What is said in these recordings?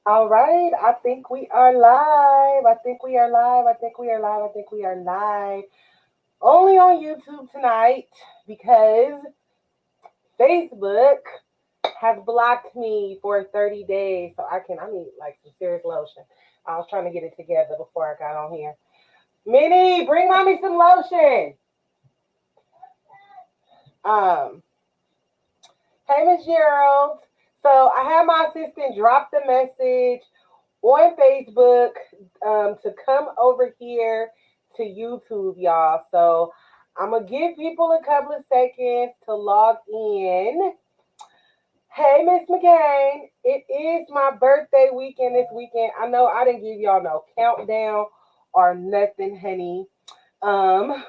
All right, I think we are live. I think we are live. I think we are live. I think we are live. Only on YouTube tonight because Facebook has blocked me for 30 days. So I need like some serious lotion. I was trying to get it together before I got on here. Minnie, bring mommy some lotion. Um, hey Miss Gerald. So I had my assistant drop the message on Facebook to come over here to YouTube, y'all. So I'm gonna give people a couple of seconds to log in. Hey, Miss McCain, it is my birthday weekend this weekend. I know I didn't give y'all no countdown or nothing, honey. Um,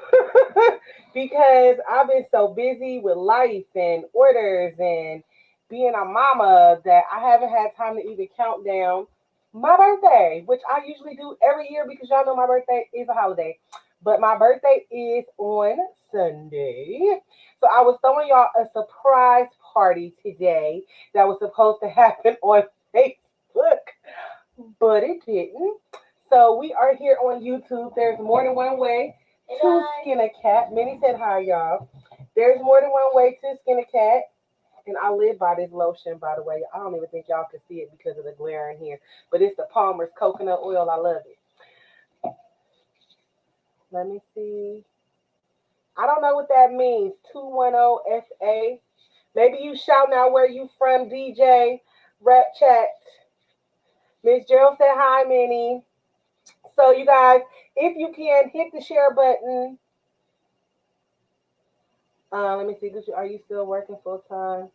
because I've been so busy with life and orders and being a mama that I haven't had time to even count down my birthday, which I usually do every year because y'all know my birthday is a holiday. But my birthday is on Sunday. So I was throwing y'all a surprise party today that was supposed to happen on Facebook, but it didn't. So we are here on YouTube. There's more than one way to skin a cat. Minnie said hi, y'all. There's more than one way to skin a cat. And I live by this lotion, by the way. I don't even think y'all can see it because of the glare in here. But it's the Palmer's coconut oil. I love it. Let me see. I don't know what that means. 210 SA. Maybe you shouting out where you from, DJ. Rap chat. Miss Gerald said hi, Minnie. So you guys, if you can hit the share button. Let me see. Are you still working full time?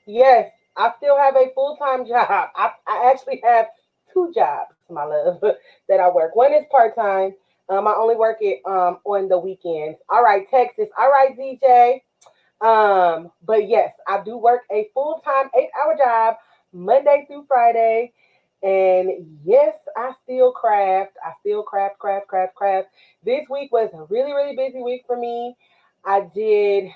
Yes, I still have a full time job. I actually have two jobs, my love, that I work. One is part time. I only work it on the weekends. All right, Texas. All right, DJ. But yes, I do work a full time 8 hour job Monday through Friday. And yes, I still craft. I still craft. This week was a really, really busy week for me. I did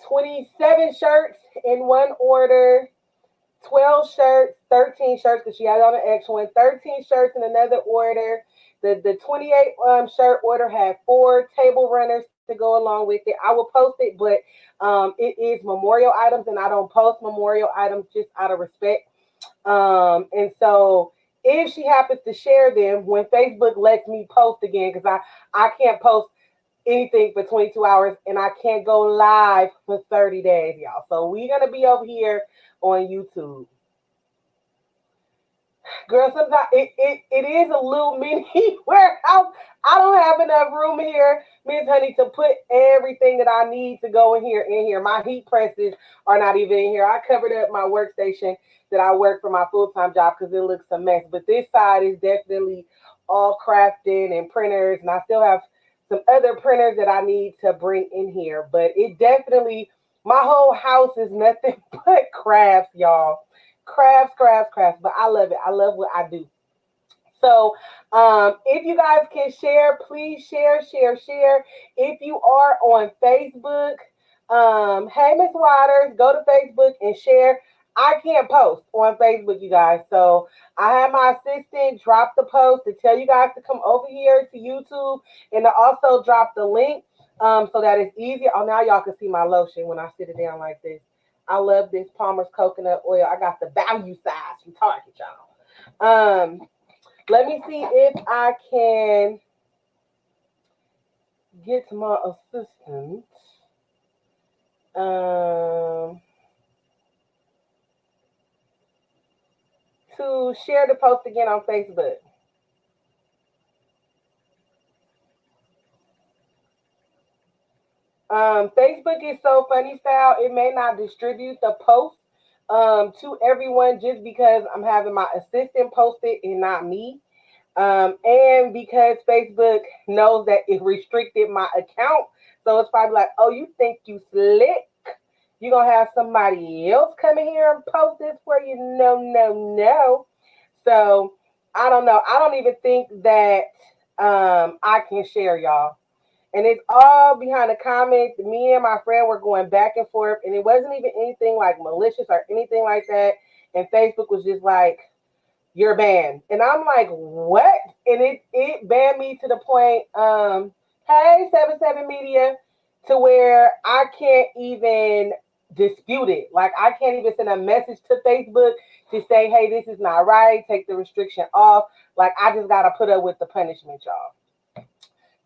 27 shirts in one order, 12 shirts, 13 shirts because she had on an extra one, 13 shirts in another order. The 28 shirt order had 4 table runners to go along with it. I will post it, but it is memorial items, and I don't post memorial items just out of respect. And so if she happens to share them when Facebook lets me post again, because I can't post anything for 22 hours and I can't go live for 30 days, y'all. So we're going to be over here on YouTube. Girl, sometimes it is a little mini warehouse. I don't have enough room here, Miss Honey, to put everything that I need to go in here. My heat presses are not even in here. I covered up my workstation that I work for my full-time job because it looks a mess. But this side is definitely all crafting and printers, and I still have some other printers that I need to bring in here. But it definitely, my whole house is nothing but crafts, y'all. Crafts. But I love it. I love what I do. So, if you guys can share, please share. If you are on Facebook, hey Miss Waters, go to Facebook and share. I can't post on Facebook, you guys. So I have my assistant drop the post to tell you guys to come over here to YouTube and to also drop the link so that it's easier. Oh, now y'all can see my lotion when I sit it down like this. I love this Palmer's coconut oil. I got the value size from Target, y'all. Let me see if I can get my assistant um, to share the post again on Facebook. Facebook is so funny style. It may not distribute the post to everyone just because I'm having my assistant post it and not me. And because Facebook knows that it restricted my account. So it's probably like, oh, you think you slick? You're going to have somebody else come in here and post this for you? No. So I don't know. I don't even think that I can share, y'all. And it's all behind the comments. Me and my friend were going back and forth, and it wasn't even anything like malicious or anything like that. and Facebook was just like, you're banned. And I'm like, what? And it banned me to the point, hey, 77 Media, to where I can't even dispute it. Like, I can't even send a message to Facebook to say, hey, this is not right, take the restriction off. Like, I just got to put up with the punishment, y'all.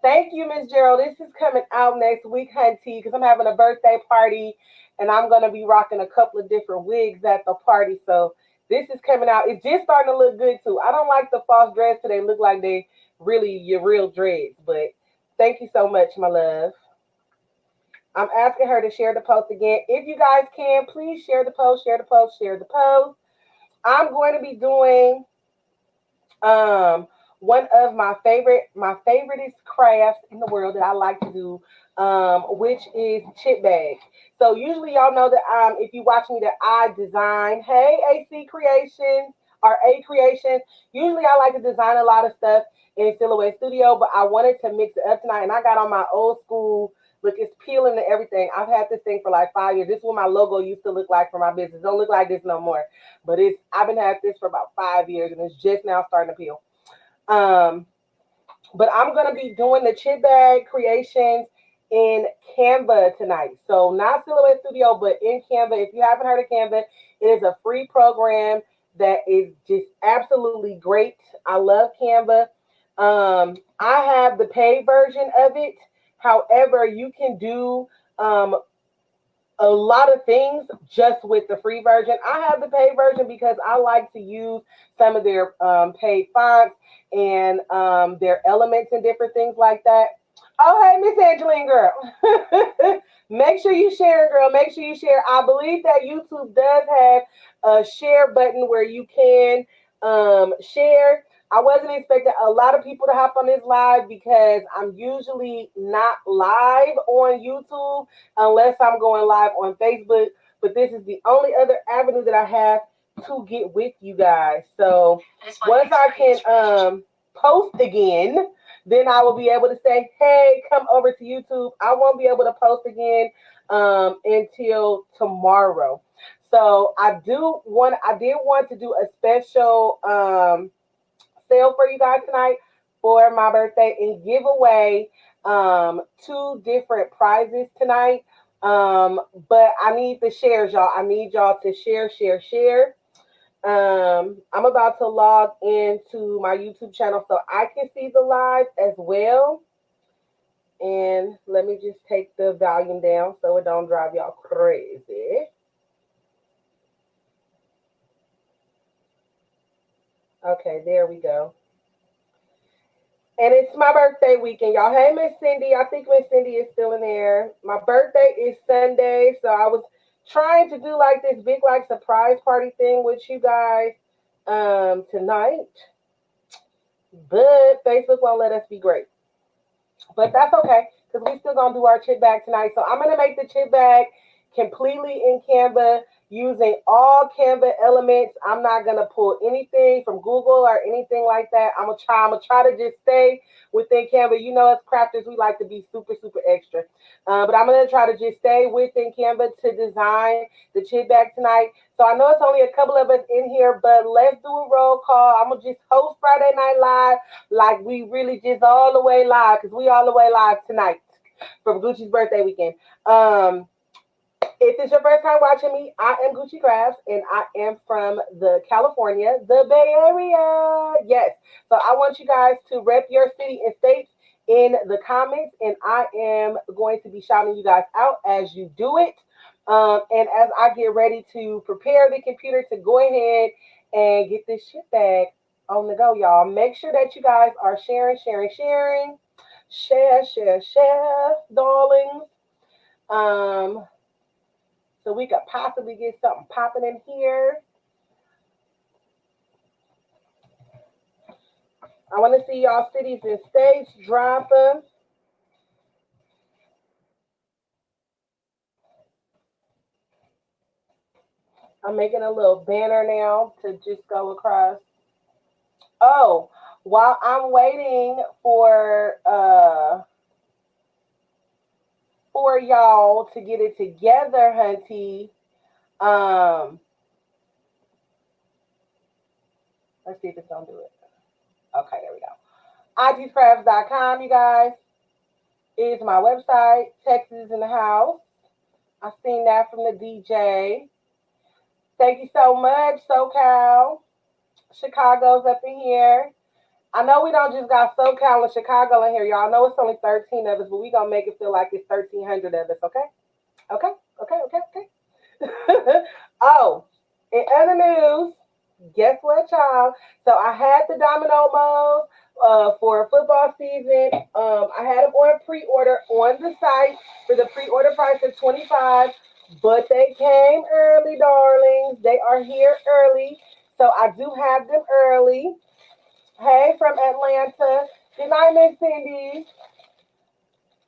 Thank you, Miss Gerald. This is coming out next week, hunty, because I'm having a birthday party, and I'm going to be rocking a couple of different wigs at the party. So this is coming out. It's just starting to look good, too. I don't like the false dreads till they look like they really your real dreads. But thank you so much, my love. I'm asking her to share the post again. If you guys can, please share the post, share the post, share the post. I'm going to be doing one of my favoriteest crafts in the world that I like to do, which is chip bags. So usually y'all know that if you watch me that I design, hey AC Creations or A Creations. Usually I like to design a lot of stuff in Silhouette Studio, but I wanted to mix it up tonight, and I got on my old school. Look, it's peeling and everything. I've had this thing for like 5 years. This is what my logo used to look like for my business. Don't look like this no more. But I've been having this for about 5 years, and it's just now starting to peel. But I'm going to be doing the chip bag creations in Canva tonight. So not Silhouette Studio, but in Canva. If you haven't heard of Canva, it is a free program that is just absolutely great. I love Canva. I have the paid version of it. However, you can do a lot of things just with the free version. I have the paid version because I like to use some of their paid fonts and their elements and different things like that. Oh, hey, Miss Angeline, girl. Make sure you share, girl. Make sure you share. I believe that YouTube does have a share button where you can share. I wasn't expecting a lot of people to hop on this live because I'm usually not live on YouTube unless I'm going live on Facebook. But this is the only other avenue that I have to get with you guys. So once I can post again, then I will be able to say, hey, come over to YouTube. I won't be able to post again until tomorrow. So I did want to do a special sale for you guys tonight for my birthday and give away 2 different prizes tonight. But I need the shares, y'all. I need y'all to share. I'm about to log into my YouTube channel so I can see the live as well. And let me just take the volume down so it don't drive y'all crazy. Okay, there we go. And it's my birthday weekend, y'all. Hey, Miss Cindy. I think Miss Cindy is still in there. My birthday is Sunday, so I was trying to do like this big like surprise party thing with you guys tonight. But Facebook won't let us be great. But that's okay, because we still gonna do our chip bag tonight. So I'm gonna make the chip bag completely in Canva using all Canva elements. I'm not gonna pull anything from Google or anything like that. I'm gonna try to just stay within Canva. You know, as crafters, we like to be super, super extra. But I'm gonna try to just stay within Canva to design the chip bag tonight. So I know it's only a couple of us in here, but let's do a roll call. I'm gonna just host Friday Night Live like we really just all the way live, because we all the way live tonight for Gucci's birthday weekend. If it's your first time watching me, I am Gucci Crafts, and I am from the California, the Bay Area. Yes. So I want you guys to rep your city and states in the comments, and I am going to be shouting you guys out as you do it. And as I get ready to prepare the computer to go ahead and get this shit bag on the go, y'all. Make sure that you guys are sharing. Share, darlings. So we could possibly get something popping in here. I want to see y'all cities and states dropping. I'm making a little banner now to just go across. Oh, while I'm waiting for y'all to get it together, hunty. Let's see if it's gonna do it. Okay, there we go. ITcrafts.com, you guys, is my website. Texas is in the house. I seen that from the DJ. Thank you so much, SoCal. Chicago's up in here. I know we don't just got SoCal and Chicago in here, y'all. I know it's only 13 of us, but we gonna make it feel like it's 1,300 of us, okay? Okay. Oh, in other news, guess what, y'all? So I had the domino molds for football season. I had them on pre-order on the site for the pre-order price of $25, but they came early, darlings. They are here early, so I do have them early. Hey, from Atlanta. Good night, Miss Cindy.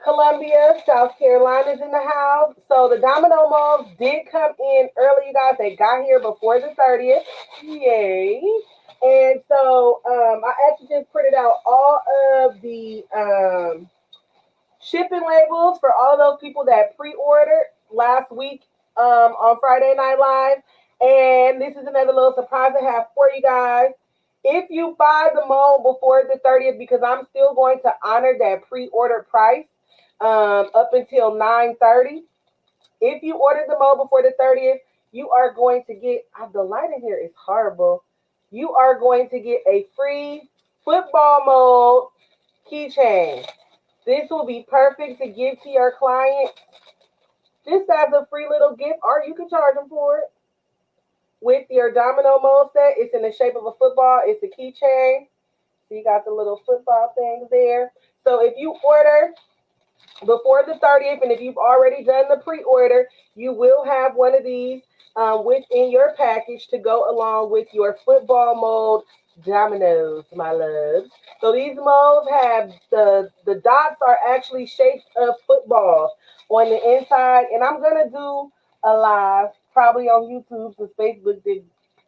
Columbia, South Carolina's in the house. So the domino molds did come in early, you guys. They got here before the 30th. Yay. And so I actually just printed out all of the shipping labels for all of those people that pre-ordered last week on Friday Night Live. And this is another little surprise I have for you guys. If you buy the mold before the 30th, because I'm still going to honor that pre-order price, up until 9:30. If you order the mold before the 30th, you are going to get, the light in here is horrible. You are going to get a free football mold keychain. This will be perfect to give to your client just as a free little gift, or you can charge them for it. With your domino mold set, it's in the shape of a football. It's a keychain. So you got the little football things there. So if you order before the 30th, and if you've already done the pre-order, you will have one of these within your package to go along with your football mold dominoes, my loves. So these molds have the dots are actually shapes of footballs on the inside, and I'm gonna do a live probably on YouTube since Facebook did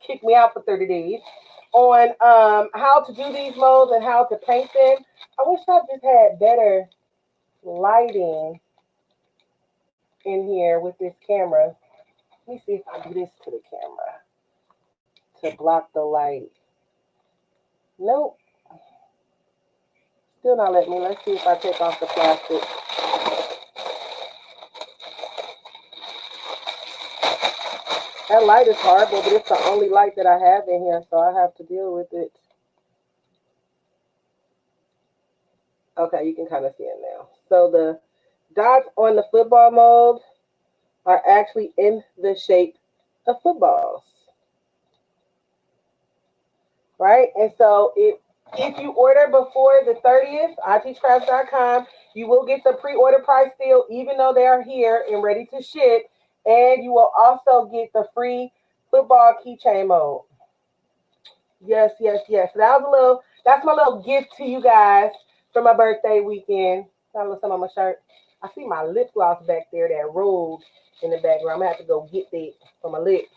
kick me out for 30 days on how to do these molds and how to paint them. I wish I just had better lighting in here with this camera. Let me see if I do this to the camera to block the light. Nope. Still not letting me. Let's see if I take off the plastic. That light is horrible, but it's the only light that I have in here, so I have to deal with it. Okay, you can kind of see it now. So the dots on the football mold are actually in the shape of footballs. Right? And so if you order before the 30th, ITcrafts.com, you will get the pre-order price still, even though they are here and ready to ship. And you will also get the free football keychain mold. Yes. That's my little gift to you guys for my birthday weekend. Got a little something on my shirt. I see my lip gloss back there that rolled in the background. I'm gonna have to go get that for my lips.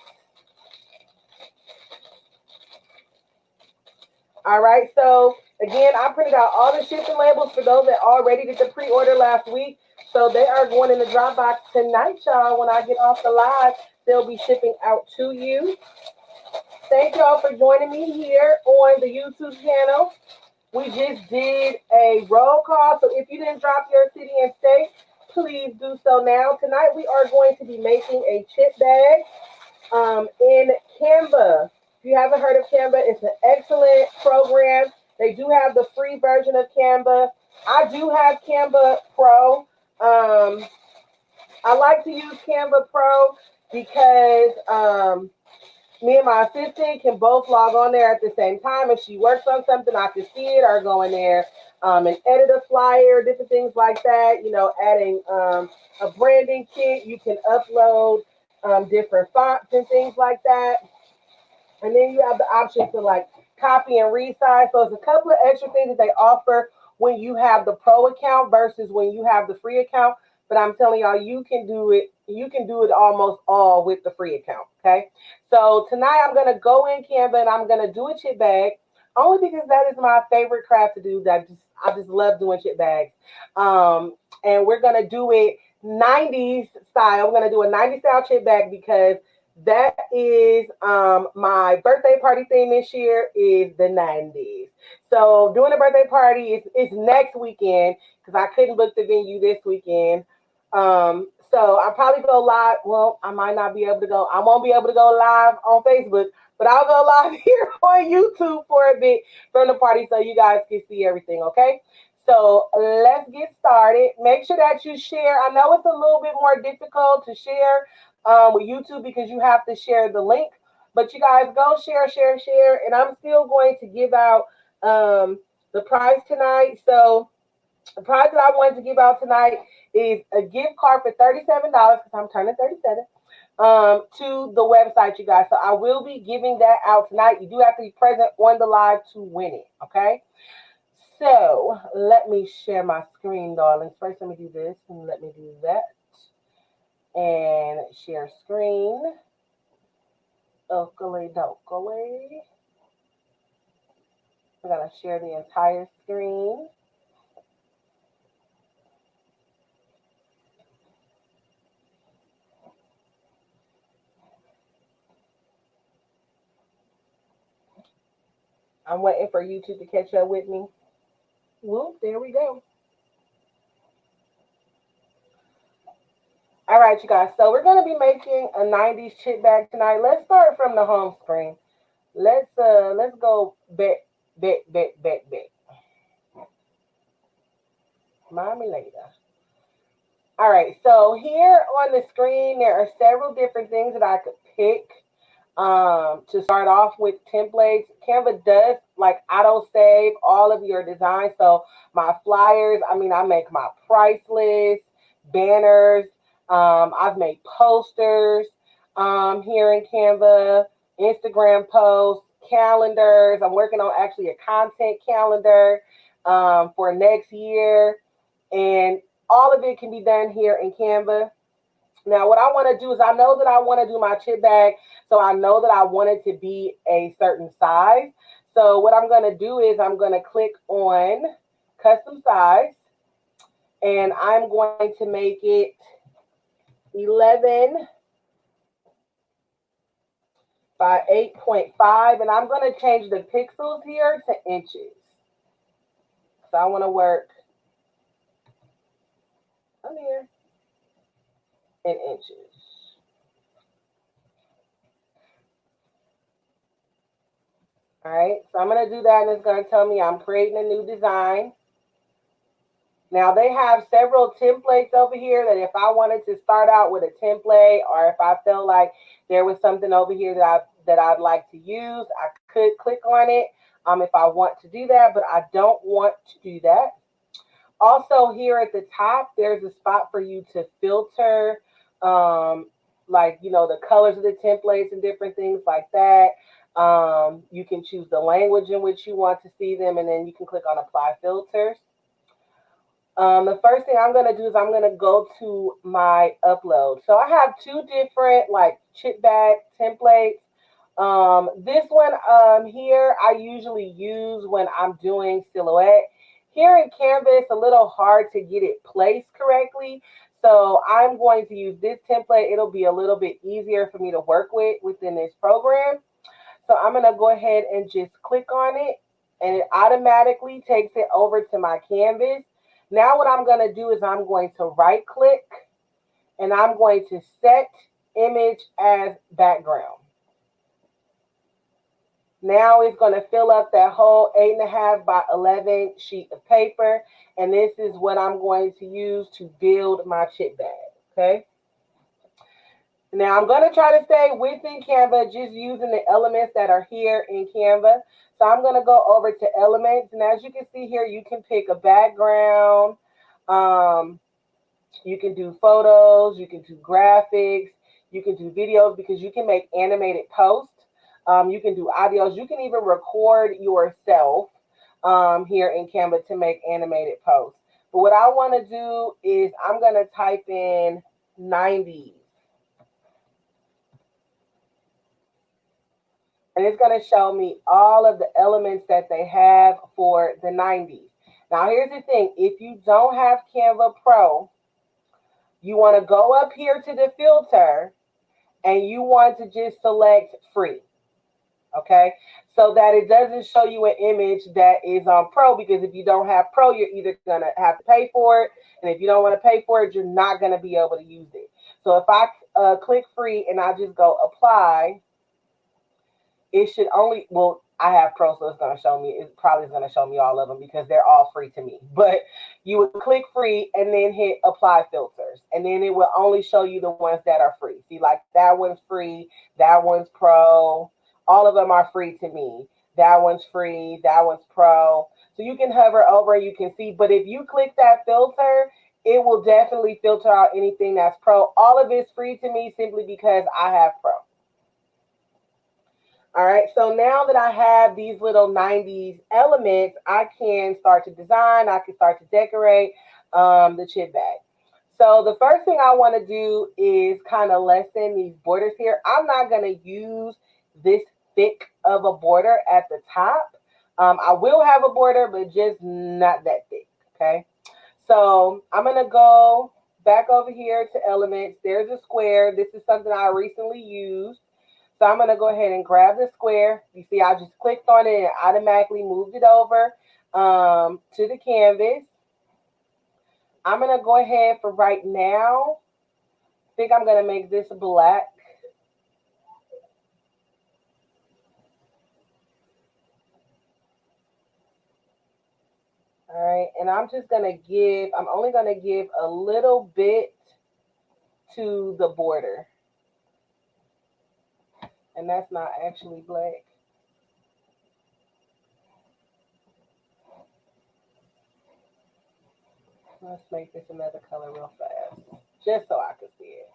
All right, so again, I printed out all the shipping labels for those that already did the pre-order last week. So they are going in the drop box tonight, y'all. When I get off the live, they'll be shipping out to you. Thank y'all for joining me here on the YouTube channel. We just did a roll call, so if you didn't drop your city and state, please do so now. Tonight we are going to be making a chip bag in Canva. If you haven't heard of Canva, it's an excellent program. They do have the free version of Canva. I do have Canva Pro. I like to use Canva Pro because me and my assistant can both log on there at the same time. If she works on something, I can see it or go in there and edit a flyer, different things like that. You know, adding a branding kit. You can upload different fonts and things like that. And then you have the option to like copy and resize. So it's a couple of extra things that they offer when you have the pro account versus when you have the free account. But I'm telling y'all, you can do it. You can do it almost all with the free account. Okay. So tonight I'm gonna go in Canva and I'm gonna do a chip bag only because that is my favorite craft to do. I just love doing chip bags. And we're gonna do it 90s style. I'm gonna do a 90s style chip bag because That is my birthday party theme this year is the 90s. So doing a birthday party is next weekend because I couldn't book the venue this weekend. So I'll probably go live. Well, I might not be able to go. I won't be able to go live on Facebook, but I'll go live here on YouTube for a bit from the party so you guys can see everything, okay? So let's get started. Make sure that you share. I know it's a little bit more difficult to share with YouTube because you have to share the link. But you guys go share, share, share. And I'm still going to give out the prize tonight. So the prize that I wanted to give out tonight is a gift card for $37 because I'm turning 37 to the website, you guys. So I will be giving that out tonight. You do have to be present on the live to win it, okay? So let me share my screen, darlings. First, let me do this and let me do that. And share screen. Okally dokally. We're going to share the entire screen. I'm waiting for YouTube to catch up with me. Whoop, there we go. All right, you guys. So we're going to be making a 90s chip bag tonight. Let's start from the home screen. Let's go back. Mommy later. All right, so here on the screen, there are several different things that I could pick to start off with templates. Canva does like auto save all of your designs. So my flyers, I make my price list, banners. I've made posters here in Canva, Instagram posts, calendars. I'm working on actually a content calendar for next year. And all of it can be done here in Canva. Now, what I want to do is I know that I want to do my chip bag, so I know that I want it to be a certain size. So what I'm going to do is I'm going to click on custom size, and I'm going to make it 11 by 8.5, and I'm going to change the pixels here to inches. So I want to work on here in inches. All right, so I'm going to do that, and it's going to tell me I'm creating a new design. Now, they have several templates over here that if I wanted to start out with a template, or if I felt like there was something over here that I'd like to use, I could click on it if I want to do that, but I don't want to do that. Also, here at the top, there's a spot for you to filter, the colors of the templates and different things like that. You can choose the language in which you want to see them, and then you can click on apply filters. The first thing I'm going to do is I'm going to go to my upload. So I have two different chip bag templates. This one here I usually use when I'm doing silhouette. Here in Canva, it's a little hard to get it placed correctly. So I'm going to use this template. It'll be a little bit easier for me to work with within this program. So I'm going to go ahead and just click on it, and it automatically takes it over to my canvas. Now what I'm going to do is I'm going to right click, and I'm going to set image as background. Now it's going to fill up that whole 8.5 by 11 sheet of paper. And this is what I'm going to use to build my chip bag, okay? Now I'm going to try to stay within Canva, just using the elements that are here in Canva. So I'm going to go over to elements. And as you can see here, you can pick a background. You can do photos. You can do graphics. You can do videos because you can make animated posts. You can do audios. You can even record yourself here in Canva to make animated posts. But what I want to do is I'm going to type in 90s. And it's going to show me all of the elements that they have for the 90s. Now, here's the thing. If you don't have Canva Pro, you want to go up here to the filter, and you want to just select free. Okay, so that it doesn't show you an image that is on Pro, because if you don't have Pro, you're either going to have to pay for it, and if you don't want to pay for it, you're not going to be able to use it. So if I click free and I just go apply, it should only, well, I have Pro, so it's going to show me, it probably is going to show me all of them because they're all free to me. But you would click free and then hit apply filters, and then it will only show you the ones that are free. See, like that one's free, that one's Pro, all of them are free to me. That one's free, that one's Pro. So you can hover over and you can see, but if you click that filter, it will definitely filter out anything that's Pro. All of it's free to me simply because I have Pro. All right, so now that I have these little 90s elements, I can start to design, I can start to decorate the chip bag. So the first thing I want to do is kind of lessen these borders here. I'm not going to use this thick of a border at the top. I will have a border, but just not that thick, okay? So I'm going to go back over here to elements. There's a square. This is something I recently used. So I'm going to go ahead and grab the square. You see, I just clicked on it and automatically moved it over to the canvas. I'm going to go ahead for right now. I think I'm going to make this black. All right, and I'm just going to give, I'm only going to give a little bit to the border. And that's not actually black. Let's make this another color real fast, just so I can see it.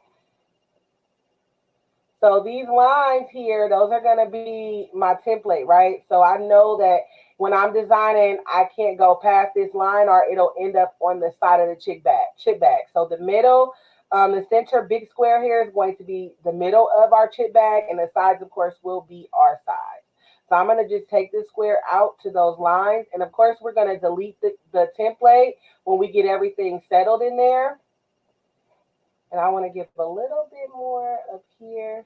So these lines here, those are going to be my template, right? So I know that when I'm designing, I can't go past this line or it'll end up on the side of the chip bag. So the middle, the center big square here is going to be the middle of our chip bag, and the sides, of course, will be our sides. So I'm going to just take this square out to those lines. And of course, we're going to delete the template when we get everything settled in there. And I want to give a little bit more up here.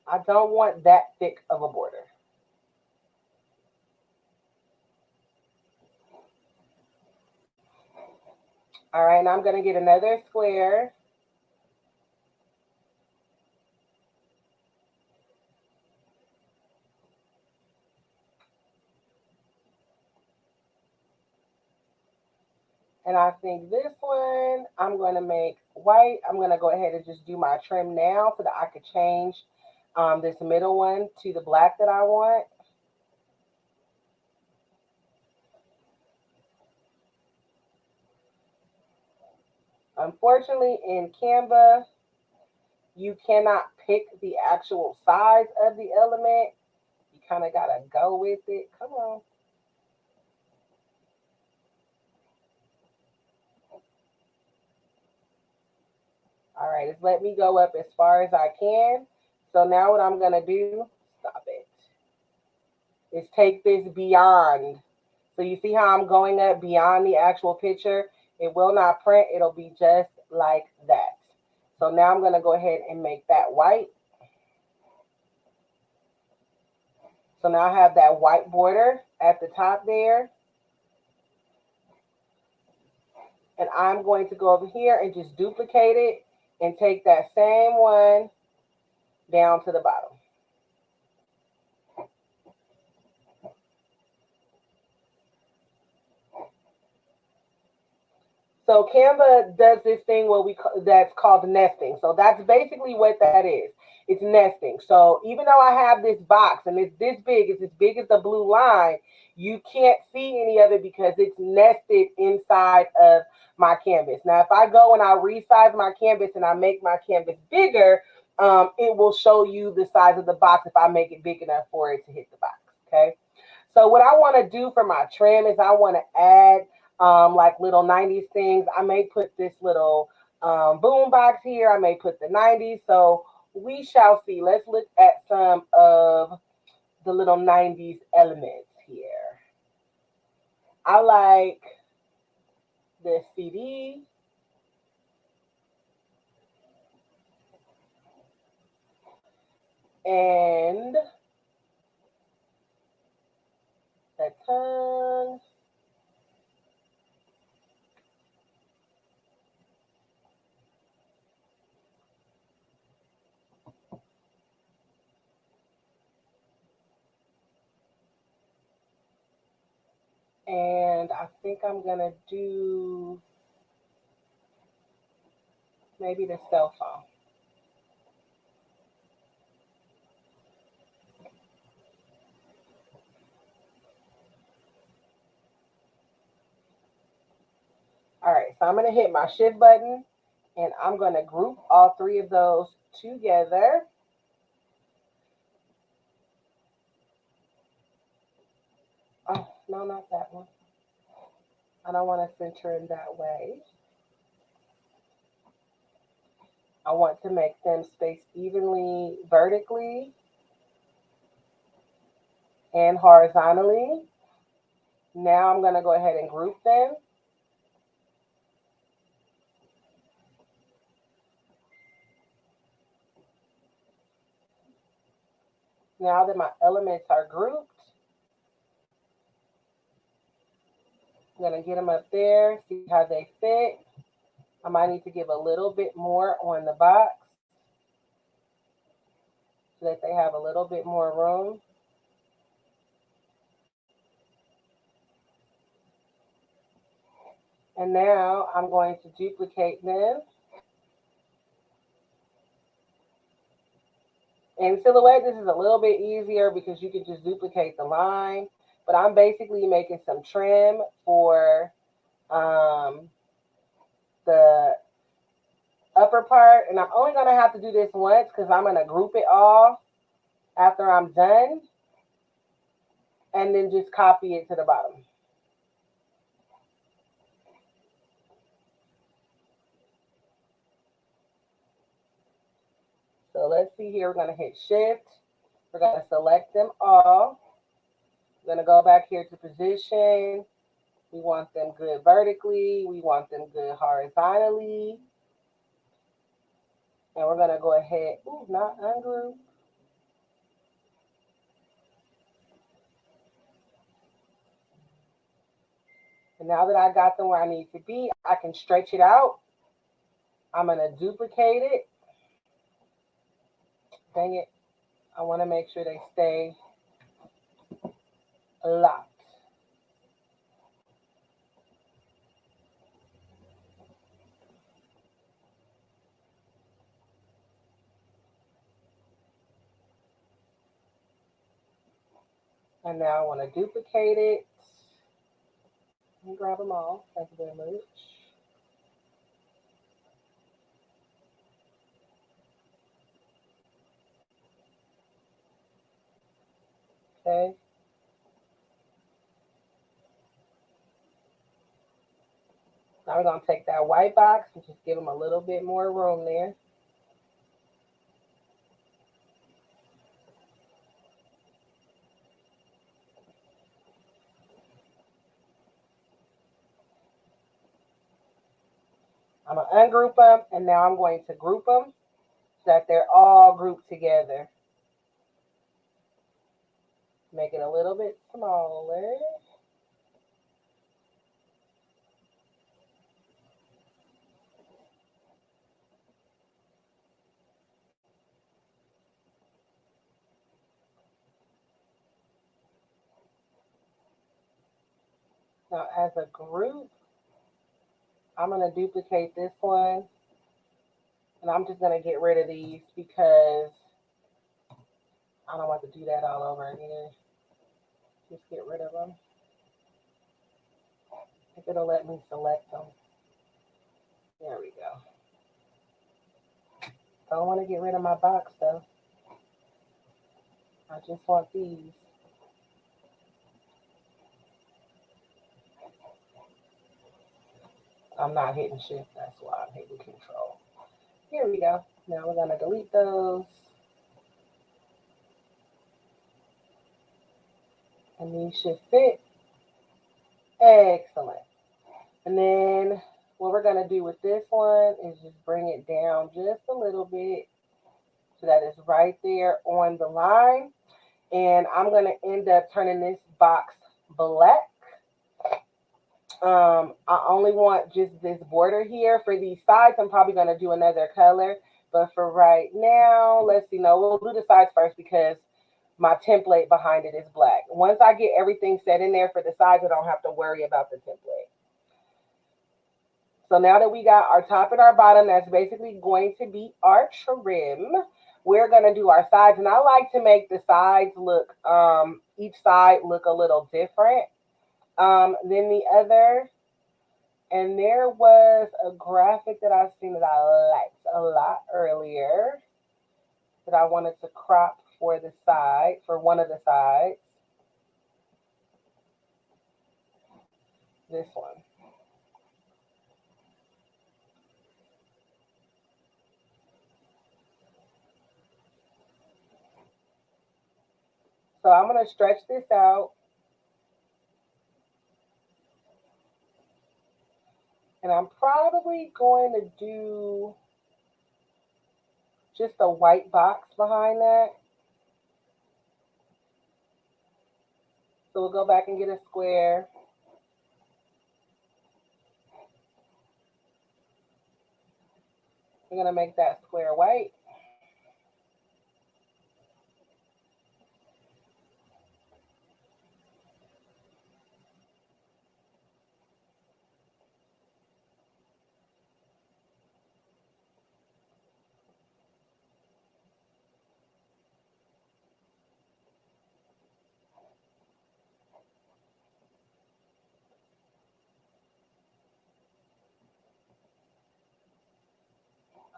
I don't want that thick of a border. All right, now I'm going to get another square. And I think this one, I'm going to make white. I'm going to go ahead and just do my trim now so that I could change this middle one to the black that I want. Unfortunately, in Canva, you cannot pick the actual size of the element. You kind of got to go with it. Come on. All right, it's let me go up as far as I can. So now what I'm going to do, stop it, is take this beyond. So you see how I'm going up beyond the actual picture? It will not print. It'll be just like that. So now I'm going to go ahead and make that white. So now I have that white border at the top there. And I'm going to go over here and just duplicate it and take that same one down to the bottom. So Canva does this thing that's called nesting. So that's basically what that is. It's nesting. So even though I have this box and it's this big, it's as big as the blue line, you can't see any of it because it's nested inside of my canvas. Now, if I go and I resize my canvas and I make my canvas bigger, it will show you the size of the box if I make it big enough for it to hit the box, okay? So what I want to do for my trim is I want to add like little 90s things. I may put this little boom box here. I may put the 90s. So we shall see. Let's look at some of the little 90s elements here. I like this CD. And the tongue. And I think I'm gonna do maybe the cell phone. All right, so I'm gonna hit my shift button and I'm gonna group all three of those together. Oh, no, not that one. I don't want to center in that way. I want to make them spaced evenly vertically and horizontally. Now I'm going to go ahead and group them. Now that my elements are grouped, I'm going to get them up there, see how they fit. I might need to give a little bit more on the box so that they have a little bit more room. And now I'm going to duplicate them. In Silhouette, this is a little bit easier because you can just duplicate the line, but I'm basically making some trim for the upper part, and I'm only going to have to do this once because I'm going to group it all after I'm done, and then just copy it to the bottom. So let's see here. We're going to hit Shift. We're going to select them all. We're going to go back here to position. We want them good vertically. We want them good horizontally. And we're going to go ahead, not ungroup. And now that I got them where I need to be, I can stretch it out. I'm going to duplicate it. Dang it. I want to make sure they stay locked. And now I want to duplicate it. Let me grab them all. Thank you very much. Okay. Now we're going to take that white box and just give them a little bit more room there. I'm going to ungroup them, and now I'm going to group them so that they're all grouped together. Make it a little bit smaller. Now, as a group, I'm going to duplicate this one, and I'm just going to get rid of these because I don't want to do that all over again. Just get rid of them. If it'll let me select them. There we go. Don't want to get rid of my box though. I just want these. I'm not hitting shift, that's why I'm hitting control. Here we go. Now we're gonna delete those. And these should fit. Excellent. And then what we're going to do with this one is just bring it down just a little bit so that it's right there on the line. And I'm going to end up turning this box black. I only want just this border here. For these sides, I'm probably going to do another color. But for right now, let's see. No, we'll do the sides first because my template behind it is black. Once I get everything set in there for the sides, I don't have to worry about the template. So now that we got our top and our bottom, that's basically going to be our trim. We're going to do our sides. And I like to make the sides look, each side look a little different than the other. And there was a graphic that I've seen that I liked a lot earlier that I wanted to crop for the side, for one of the sides. This one. So I'm going to stretch this out. And I'm probably going to do just a white box behind that. So we'll go back and get a square. We're going to make that square white.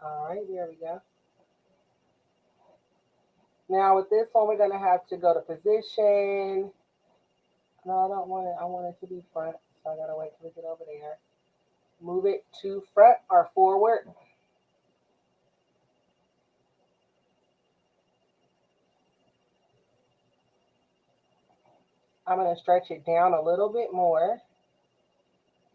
All right, there we go. Now with this one, we're going to have to go to position. No, I don't want it. I want it to be front. So I got to wait till we get over there. Move it to front or forward. I'm going to stretch it down a little bit more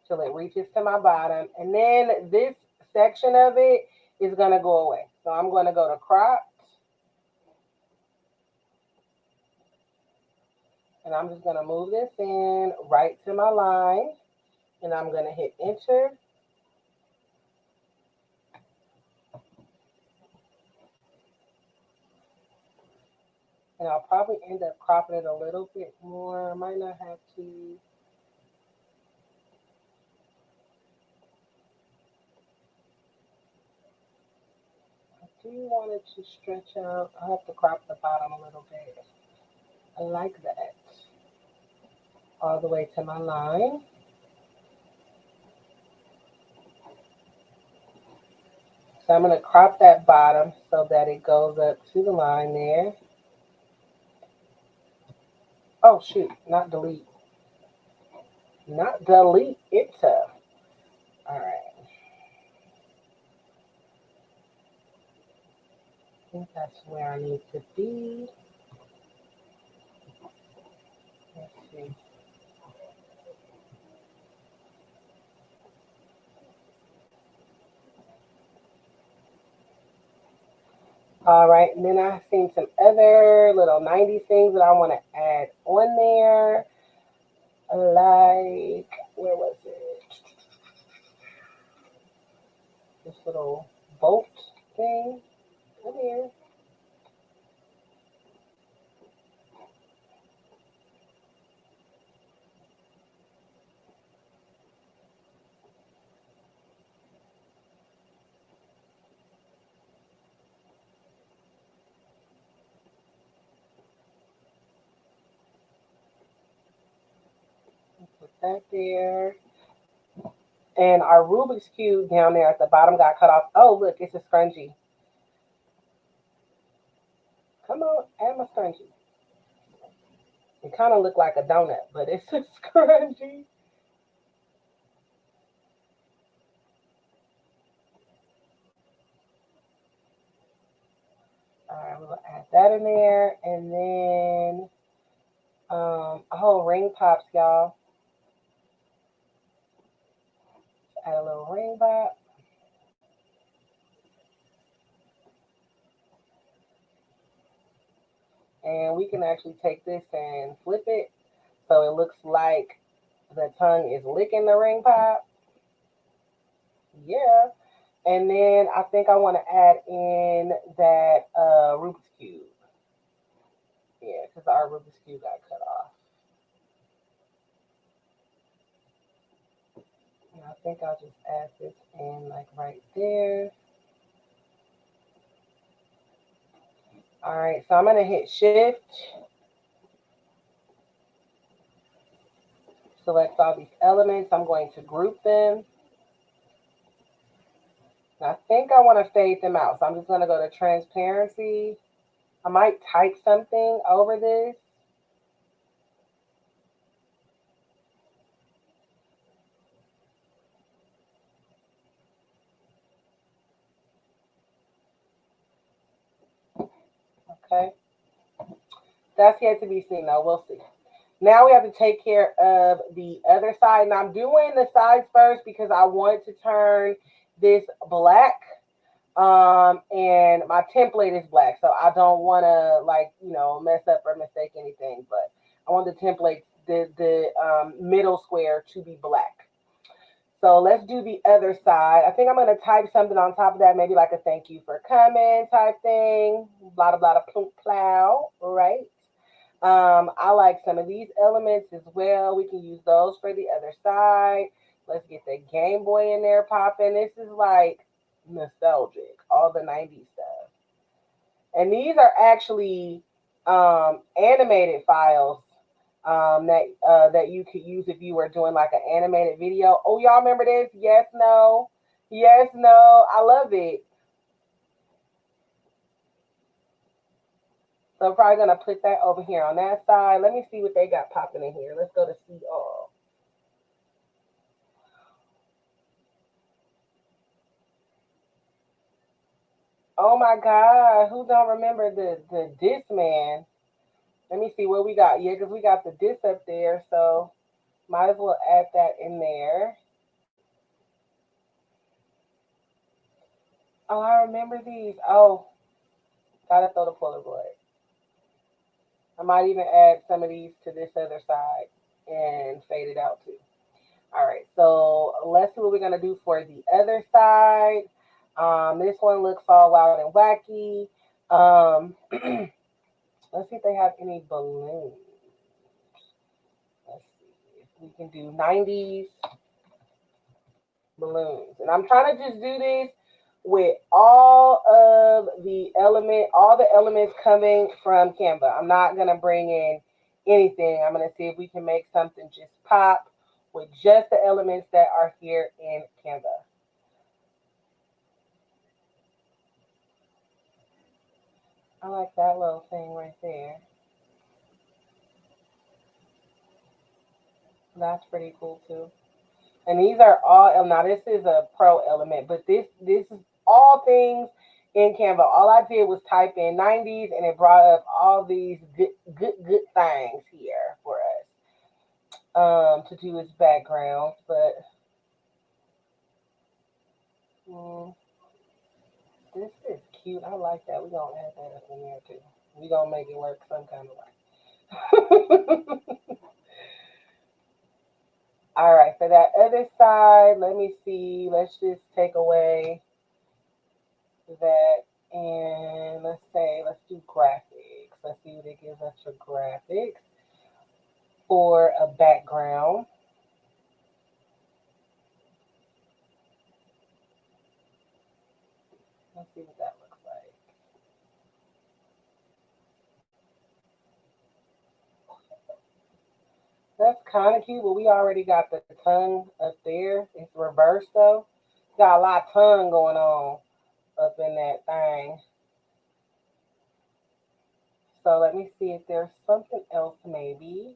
till it reaches to my bottom. And then this section of it is going to go away. So I'm going to go to crop. And I'm just going to move this in right to my line. And I'm going to hit enter. And I'll probably end up cropping it a little bit more. I might not have to. I do want it to stretch out. I'll have to crop the bottom a little bit. I like that. All the way to my line. So I'm going to crop that bottom so that it goes up to the line there. Oh, shoot. Not delete. Not delete it. All right. I think that's where I need to be. Let's see. All right, and then I've seen some other little 90s things that I want to add on there. Like, where was it? This little bolt thing. Come here. Put that there. And our Rubik's Cube down there at the bottom got cut off. Oh, look, it's a scrunchie. Come on, add my scrunchie. It kind of looked like a donut, but it's a scrunchie. All right, we'll add that in there. And then a whole ring pops, y'all. Add a little ring pop. And we can actually take this and flip it so it looks like the tongue is licking the ring pop. Yeah. And then I think I want to add in that Rubik's Cube. Yeah, because our Rubik's Cube got cut off. And I think I'll just add this in like right there. All right, so I'm going to hit Shift. Select all these elements. I'm going to group them. And I think I want to fade them out. So I'm just going to go to transparency. I might type something over this. Okay. That's yet to be seen though. We'll see. Now we have to take care of the other side. And I'm doing the sides first because I want to turn this black. And my template is black. So I don't want to mess up or mistake anything. But I want the template, the middle square to be black. So let's do the other side. I think I'm going to type something on top of that, maybe like a thank you for coming type thing. Blah, blah, blah, plunk, plow, right? I like some of these elements as well. We can use those for the other side. Let's get the Game Boy in there popping. This is like nostalgic, all the 90s stuff. And these are actually animated files that you could use if you were doing like an animated video. Oh, y'all remember this? Yes, no. Yes, no. I love it. So I'm probably going to put that over here on that side. Let me see what they got popping in here. Let's go to see all. Oh my God. Who don't remember the disc man? Let me see what we got. Yeah, because we got the disc up there. So might as well add that in there. Oh, I remember these. Oh, gotta throw the Polaroid. I might even add some of these to this other side and fade it out too. All right, so let's see what we're gonna do for the other side. This one looks all wild and wacky. Let's see if they have any balloons. Let's see if we can do 90s balloons. And I'm trying to just do this with all the elements coming from Canva. I'm not gonna bring in anything. I'm gonna see if we can make something just pop with just the elements that are here in Canva. I like that little thing right there. That's pretty cool too. And these are all, now this is a pro element, but this is all things in Canva. All I did was type in 90s and it brought up all these good things here for us to do as backgrounds. But this is cute. I like that. We're going to add that up in there too. We're going to make it work some kind of way. All right, for that other side, let me see. Let's just take away that and let's do graphics. Let's see what it gives us for graphics for a background. Let's see what that looks like. That's kind of cute, but we already got the tongue up there. It's reversed though. Got a lot of tongue going on up in that thing. So let me see if there's something else maybe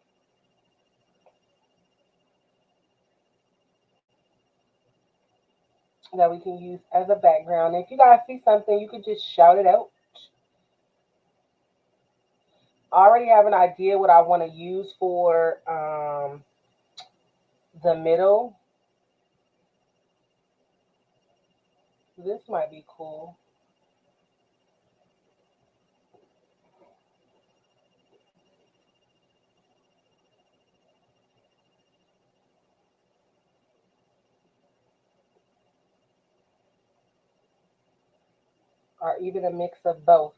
that we can use as a background. If you guys see something, you could just shout it out. I already have an idea what I want to use for the middle. This might be cool. Or even a mix of both.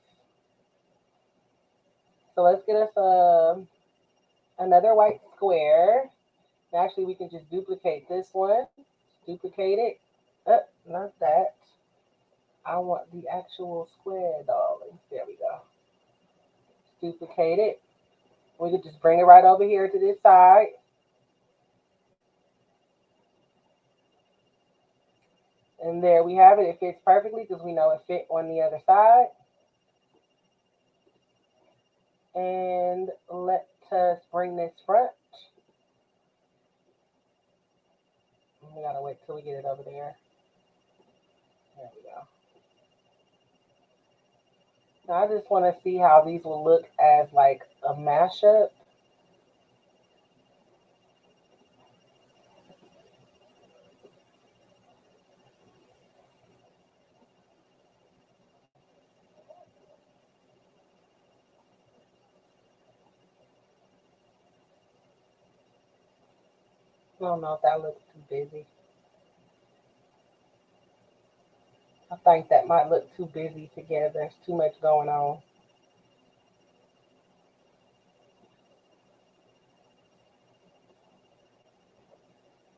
So let's get us another white square. Actually, we can just duplicate this one. Duplicate it. Not that. I want the actual square, darling. There we go. Duplicate it. We could just bring it right over here to this side. And there we have it. It fits perfectly because we know it fit on the other side. And let us bring this front. We gotta wait till we get it over there. There we go. Now I just want to see how these will look as like a mashup. I don't know if that looks too busy. I think that might look too busy together. There's too much going on.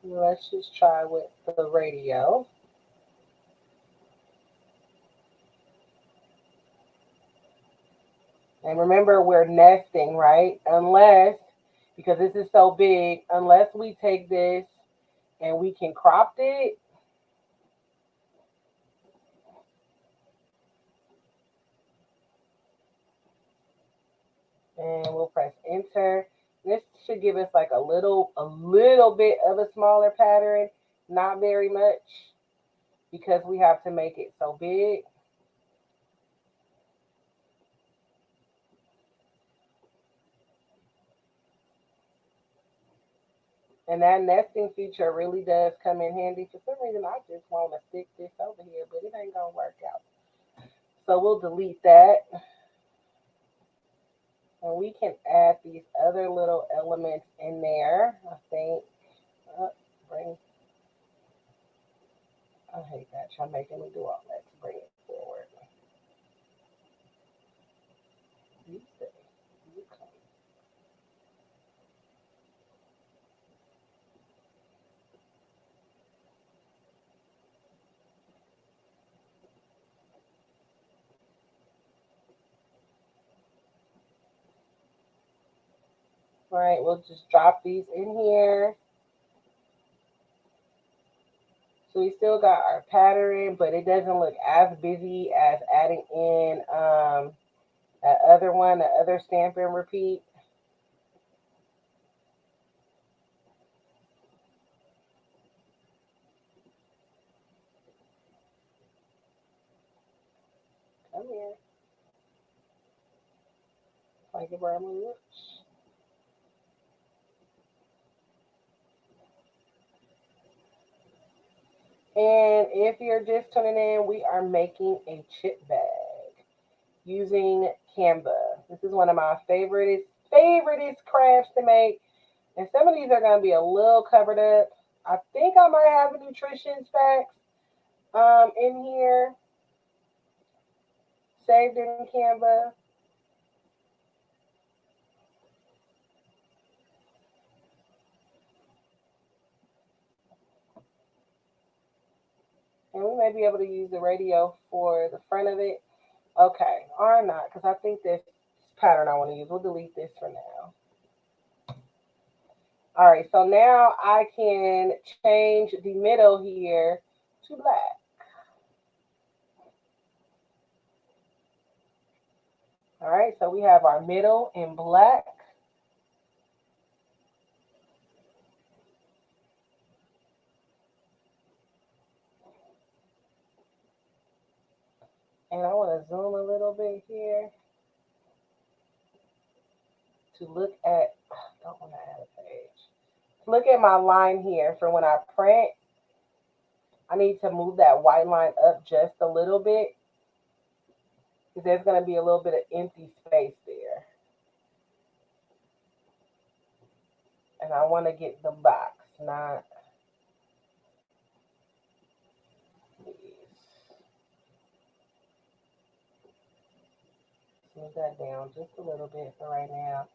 Let's just try with the radio. And remember, we're nesting, right? Unless, because this is so big, unless we take this and we can crop it. And we'll press enter. This should give us like a little bit of a smaller pattern, not very much, because we have to make it so big. And that nesting feature really does come in handy. For some reason, I just want to stick this over here, but it ain't going to work out. So we'll delete that. And we can add these other little elements in there, I think. I hate that. Y'all making me do all that to bring it forward. You say, you come. All right, we'll just drop these in here. So we still got our pattern, but it doesn't look as busy as adding in that other one, the other stamp and repeat. Come here. Like a brown one. And if you're just tuning in, we are making a chip bag using Canva. This is one of my favoriteest crafts to make. And some of these are going to be a little covered up. I think I might have a nutrition facts in here, saved in Canva. And we may be able to use the radio for the front of it. Okay, or not, because I think this pattern I want to use. We'll delete this for now. All right, so now I can change the middle here to black. All right, so we have our middle in black. And I want to zoom a little bit here to look at, I don't want to add a page. Look at my line here for when I print. I need to move that white line up just a little bit because there's going to be a little bit of empty space there. And I want to get the box, not these. Move that down just a little bit for right now.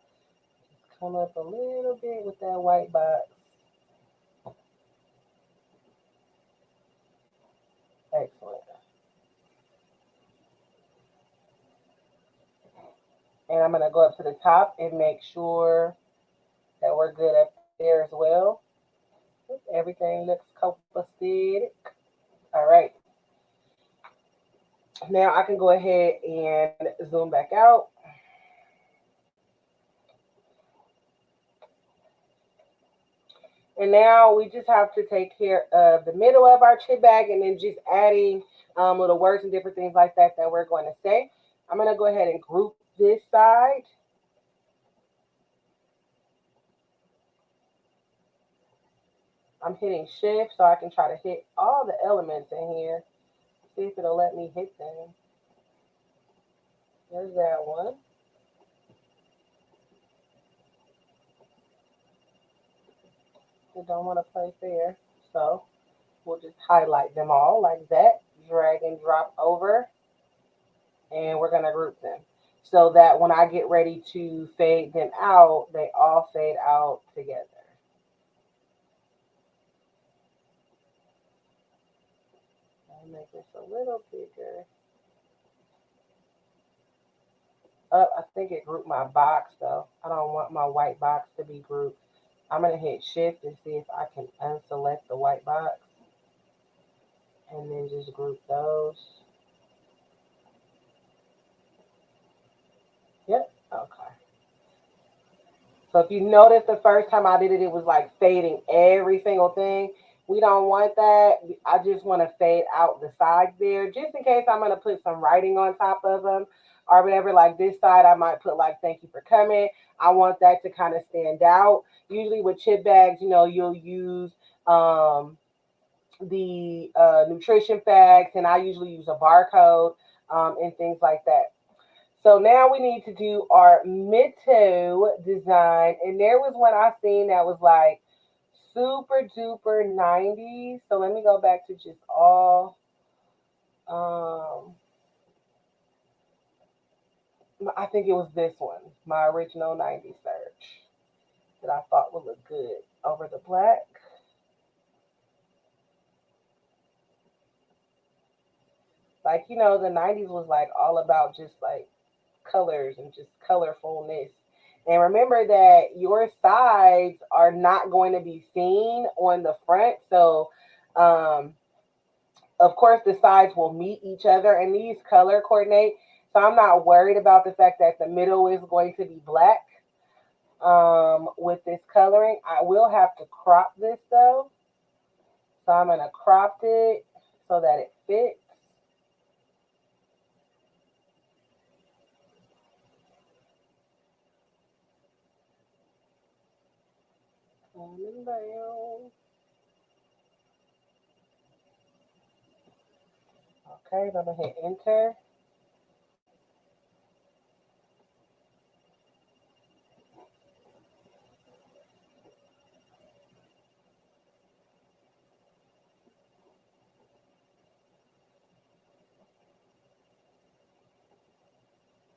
Just come up a little bit with that white box. Excellent. And I'm going to go up to the top and make sure that we're good up there as well. Everything looks copacetic. All right. Now I can go ahead and zoom back out. And now we just have to take care of the middle of our chip bag and then just adding little words and different things like that that we're going to say. I'm going to go ahead and group this side. I'm hitting shift so I can try to hit all the elements in here. See if it'll let me hit them. There's that one. I don't want to play fair. So we'll just highlight them all like that. Drag and drop over. And we're going to group them so that when I get ready to fade them out, they all fade out together. I'll make this a little bigger. I think it grouped my box though. I don't want my white box to be grouped. I'm going to hit shift and see if I can unselect the white box and then just group those. Yep. Okay. So if you notice the first time I did it, it was like fading every single thing. We don't want that. I just want to fade out the sides there just in case I'm going to put some writing on top of them or whatever. Like this side, I might put like, thank you for coming. I want that to kind of stand out. Usually with chip bags, you know, you'll use the nutrition facts, and I usually use a barcode and things like that. So now we need to do our Mito Design. And there was one I seen that was like super duper 90s. So let me go back to just all. I think it was this one, my original 90s search that I thought would look good over the black. Like, you know, the 90s was like all about just like colors and just colorfulness. And remember that your sides are not going to be seen on the front. So, of course, the sides will meet each other and these color coordinate. So I'm not worried about the fact that the middle is going to be black with this coloring. I will have to crop this though. So I'm going to crop it so that it fits. Coming down. Okay, I'm going to hit enter.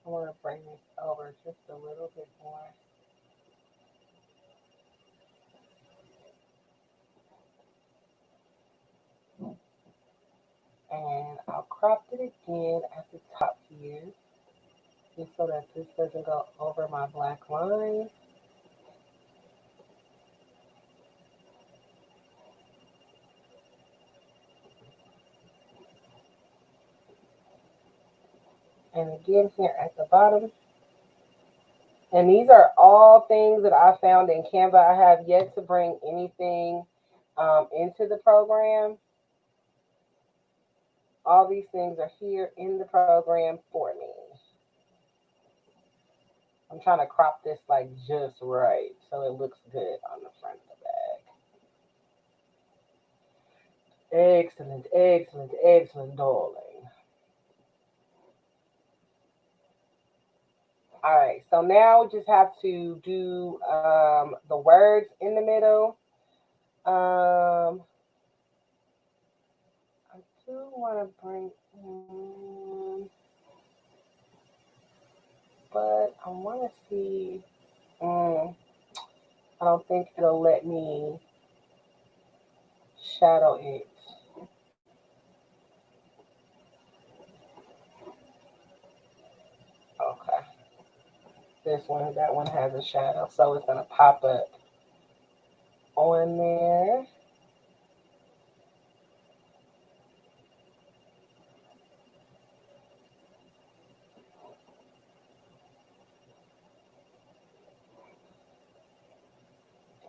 I want to bring this over just a little bit more. And I'll crop it again at the top here, just so that this doesn't go over my black line. And again here at the bottom. And these are all things that I found in Canva. I have yet to bring anything into the program. All these things are here in the program for me. I'm trying to crop this like just right so it looks good on the front of the bag. Excellent, excellent, excellent, darling. All right, so now we just have to do the words in the middle. I do want to bring in, but I want to see. I don't think it'll let me shadow it. Okay, that one has a shadow, so it's gonna pop up on there.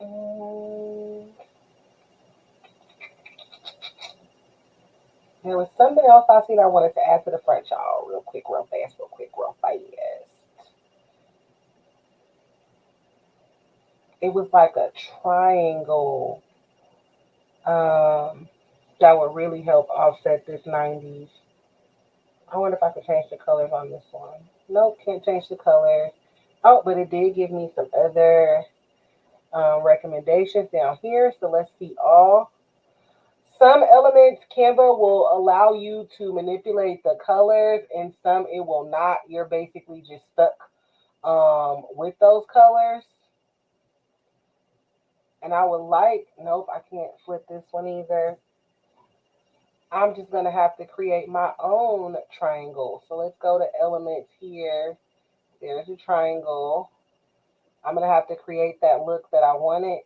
And there was something else I seen I wanted to add to the front, y'all. Real quick, real fast, real quick, real fast. It was like a triangle um, that would really help offset this 90s. I wonder if I could change the colors on this one. Nope, can't change the colors. Oh, but it did give me some other recommendations down here. So let's see all. Some elements Canva will allow you to manipulate the colors, and some it will not. You're basically just stuck with those colors. And I would like, nope, I can't flip this one either. I'm just going to have to create my own triangle. So let's go to elements here. There's a triangle. I'm going to have to create that look that I wanted.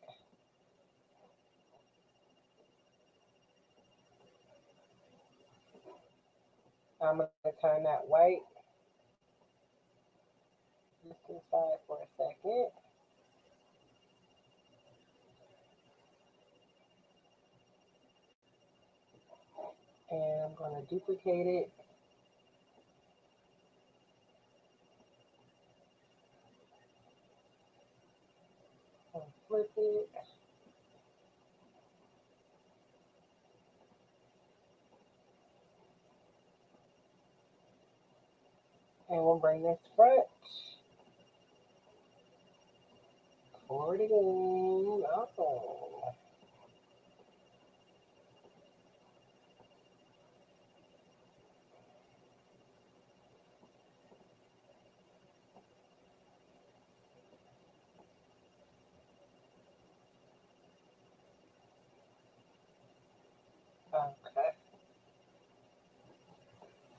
I'm going to turn that white. Just inside for a second. And I'm going to duplicate it. Flip it. And we'll bring this front. Forward again. Oh. Okay.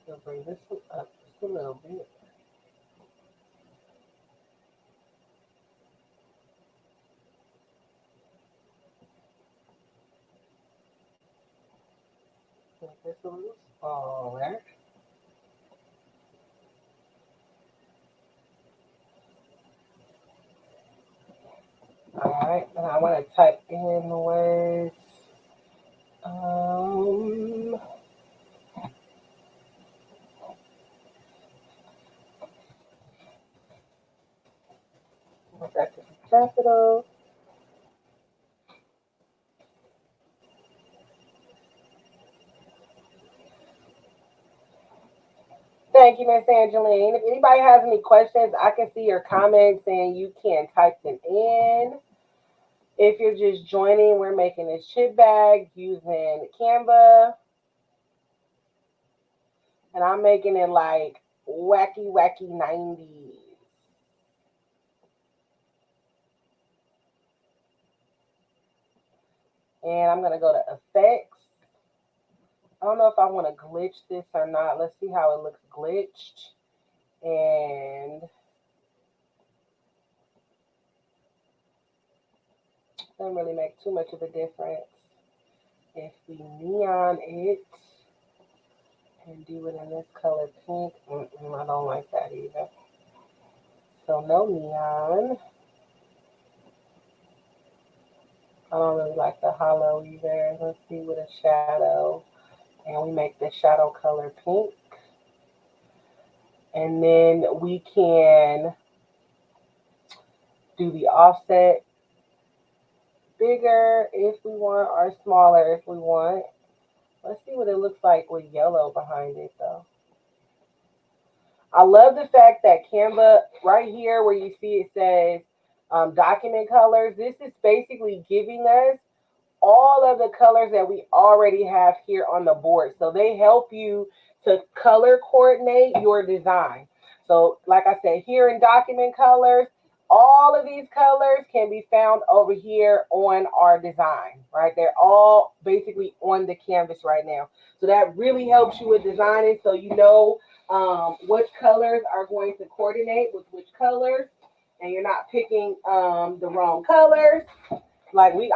So bring this one up just a little bit. Make this a little smaller. Alright, and I want to type in the words. That's capital. Thank you, Miss Angeline. If anybody has any questions, I can see your comments and you can type them in. If you're just joining, we're making this chip bag using Canva. And I'm making it like wacky, wacky 90s. And I'm going to go to effects. I don't know if I want to glitch this or not. Let's see how it looks glitched. And doesn't really make too much of a difference if we neon it and do it in this color pink. I don't like that either. So no neon. I don't really like the hollow either. Let's see with a shadow. And we make the shadow color pink. And then we can do the offset bigger if we want or smaller if we want. Let's see what it looks like with yellow behind it though. I love the fact that Canva, right here where you see it says document colors, this is basically giving us all of the colors that we already have here on the board. So they help you to color coordinate your design. So like I said, here in document colors, all of these colors can be found over here on our design, right? They're all basically on the canvas right now. So that really helps you with designing, so you know which colors are going to coordinate with which colors, and you're not picking the wrong colors. Like we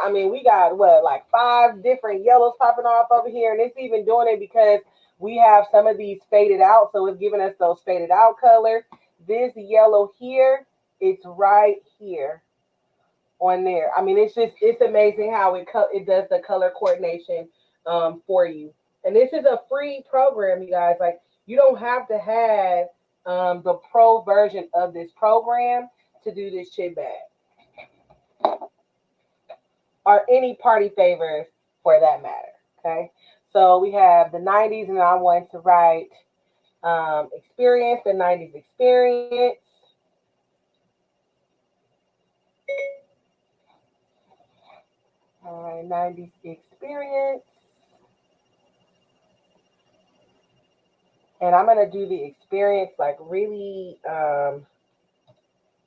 got what, like 5 different yellows popping off over here, and it's even doing it because we have some of these faded out, so it's giving us those faded out colors. This yellow here, it's right here on there. I mean, it's amazing how it does the color coordination for you. And this is a free program, you guys. Like, you don't have to have the pro version of this program to do this chip bag, or any party favors for that matter. Okay, so we have the 90s, and I want to write experience, the 90s experience. All right, 90s experience. And I'm going to do the experience like really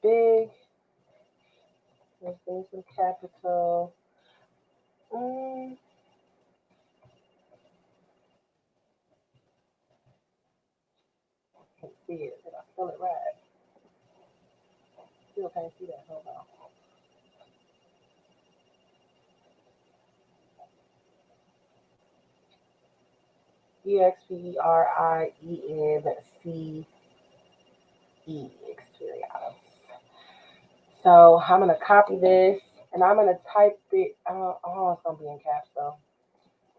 big. Let's do some capital. Can't see it. Did I spell it right? Still can't see that. Hold on. experience experience. So I'm gonna copy this and I'm gonna type it. Oh, it's gonna be in caps though.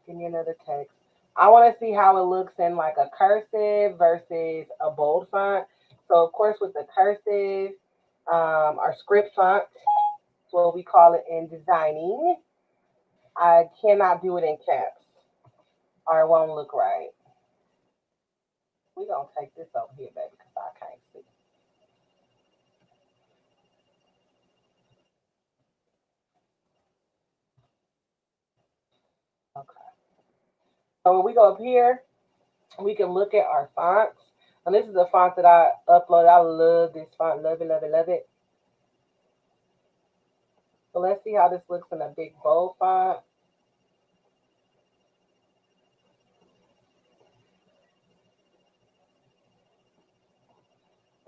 Give me another text. I want to see how it looks in like a cursive versus a bold font. So of course with the cursive, our script font, what we call it in designing, I cannot do it in caps or it won't look right. We're gonna take this over here, baby, because I can't see. Okay. So when we go up here, we can look at our fonts. And this is a font that I uploaded. I love this font. Love it, love it, love it. So let's see how this looks in a big bold font.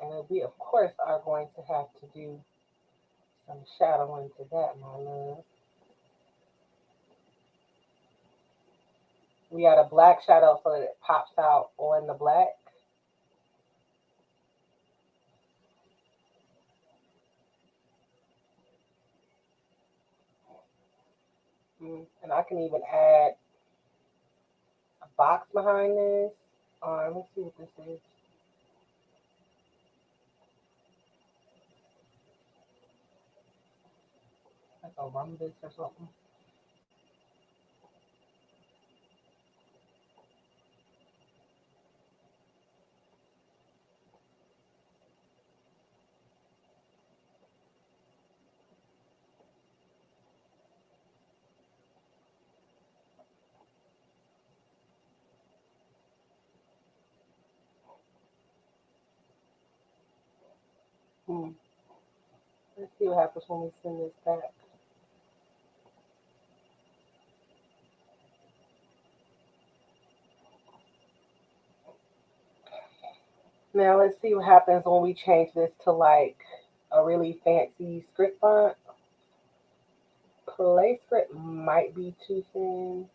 And we, of course, are going to have to do some shadowing to that, my love. We got a black shadow so that it pops out on the black. And I can even add a box behind this. Let's see what this is. Like a rhombus or something. Let's see what happens when we send this back. Now let's see what happens when we change this to like a really fancy script font. Play script might be too thin.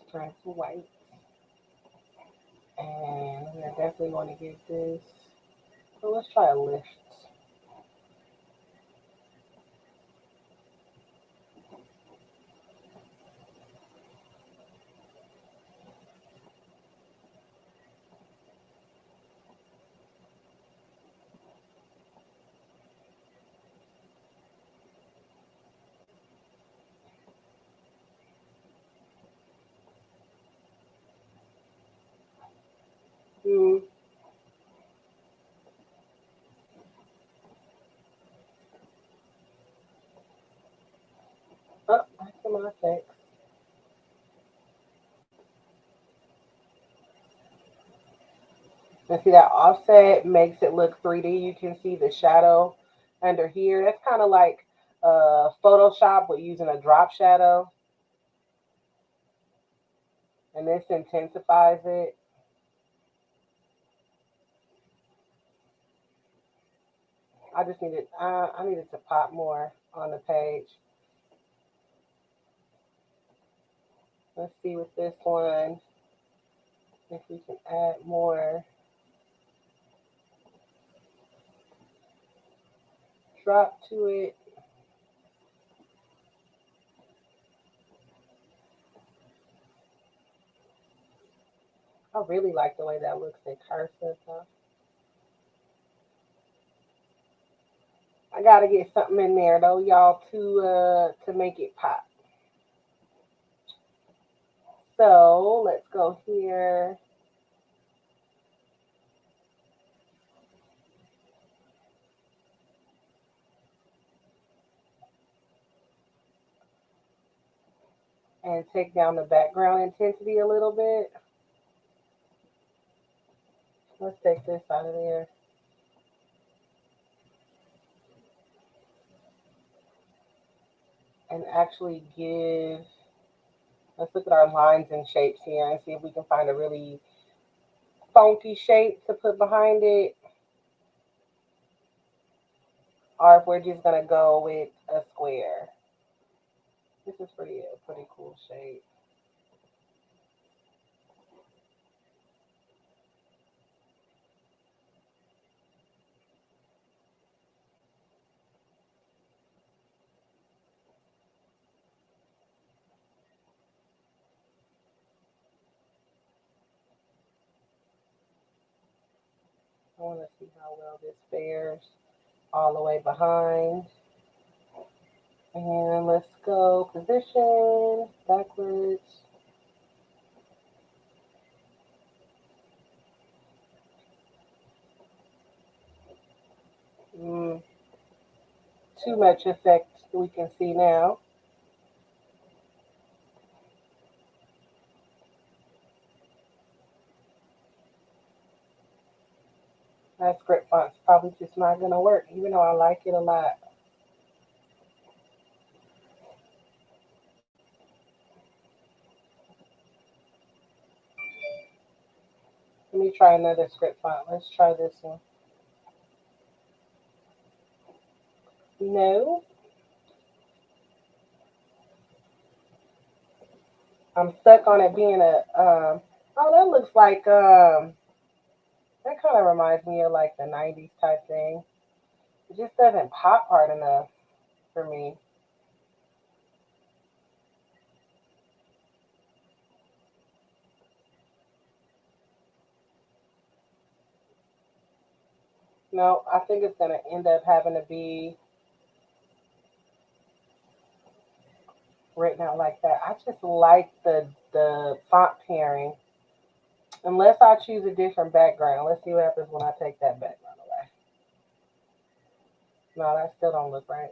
Stripes white. And we're definitely going to give this, so let's try a lift. Mm. Oh, back to my text. And see that offset makes it look 3D. You can see the shadow under here. That's kind of like Photoshop with using a drop shadow. And this intensifies it. I needed to pop more on the page. Let's see with this one if we can add more drop to it. I really like the way that looks in cursive though. I gotta get something in there though, y'all, to make it pop. So let's go here. And take down the background intensity a little bit. Let's take this out of there. And actually let's look at our lines and shapes here and see if we can find a really funky shape to put behind it. Or if we're just gonna go with a square. This is a pretty cool shape. I want to see how well this bears all the way behind. And let's go position backwards. Mm, too much effect we can see now. That script font's probably just not gonna work, even though I like it a lot. Let me try another script font. Let's try this one. No. I'm stuck on it being oh, that looks like that kind of reminds me of like the 90s type thing. It just doesn't pop hard enough for me. No, I think it's gonna end up having to be written out like that. I just like the font pairing. Unless I choose a different background. Let's see what happens when I take that background away. No, that still don't look right.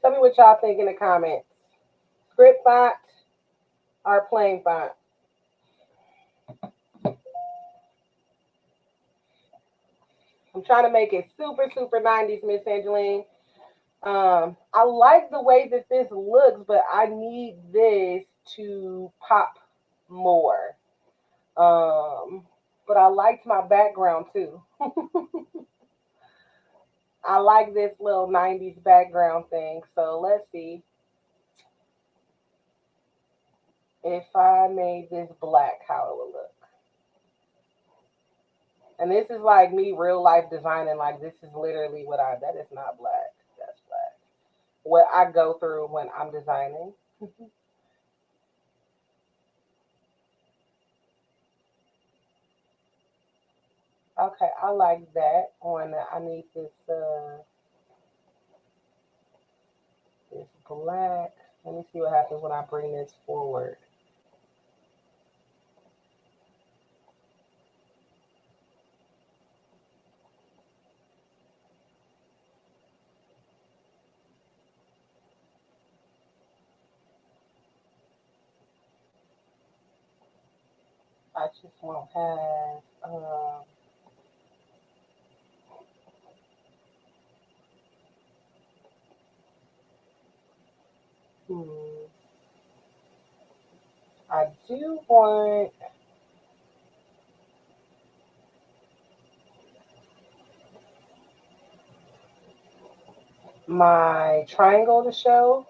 Tell me what y'all think in the comments. Script font or plain font? I'm trying to make it super, super 90s, Miss Angeline. I like the way that this looks, but I need this to pop more. But I liked my background too. I like this little 90s background thing. So let's see if I made this black, how it would look. And this is like me real life designing. Like this is literally that is not black. That's black. What I go through when I'm designing. Okay, I like that on I need this black. Let me see what happens when I bring this forward. I just won't have hmm. I do want my triangle to show.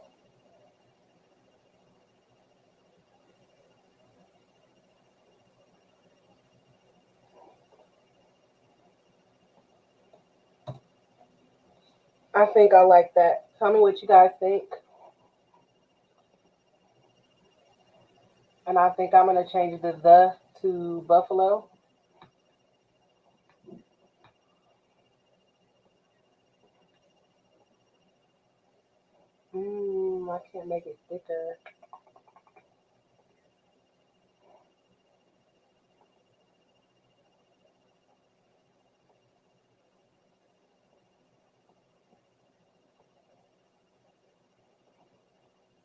I think I like that. Tell me what you guys think. And I think I'm gonna change the to buffalo. I can't make it thicker.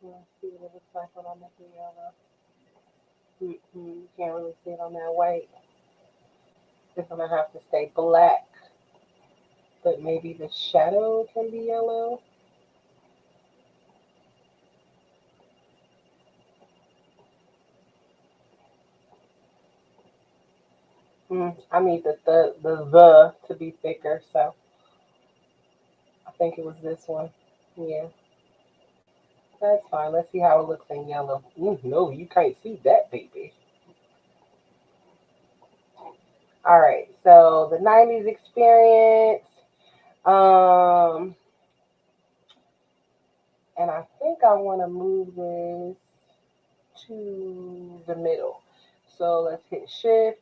Let's see what it looks like when I make it yellow. You can't really see it on that white. It's gonna have to stay black, but maybe the shadow can be yellow. I need the to be thicker, so I think it was this one. Yeah, that's fine. Let's see how it looks in yellow. No, you can't see that, baby. All right, so the '90s experience. Um, and I think I want to move this to the middle. So let's hit shift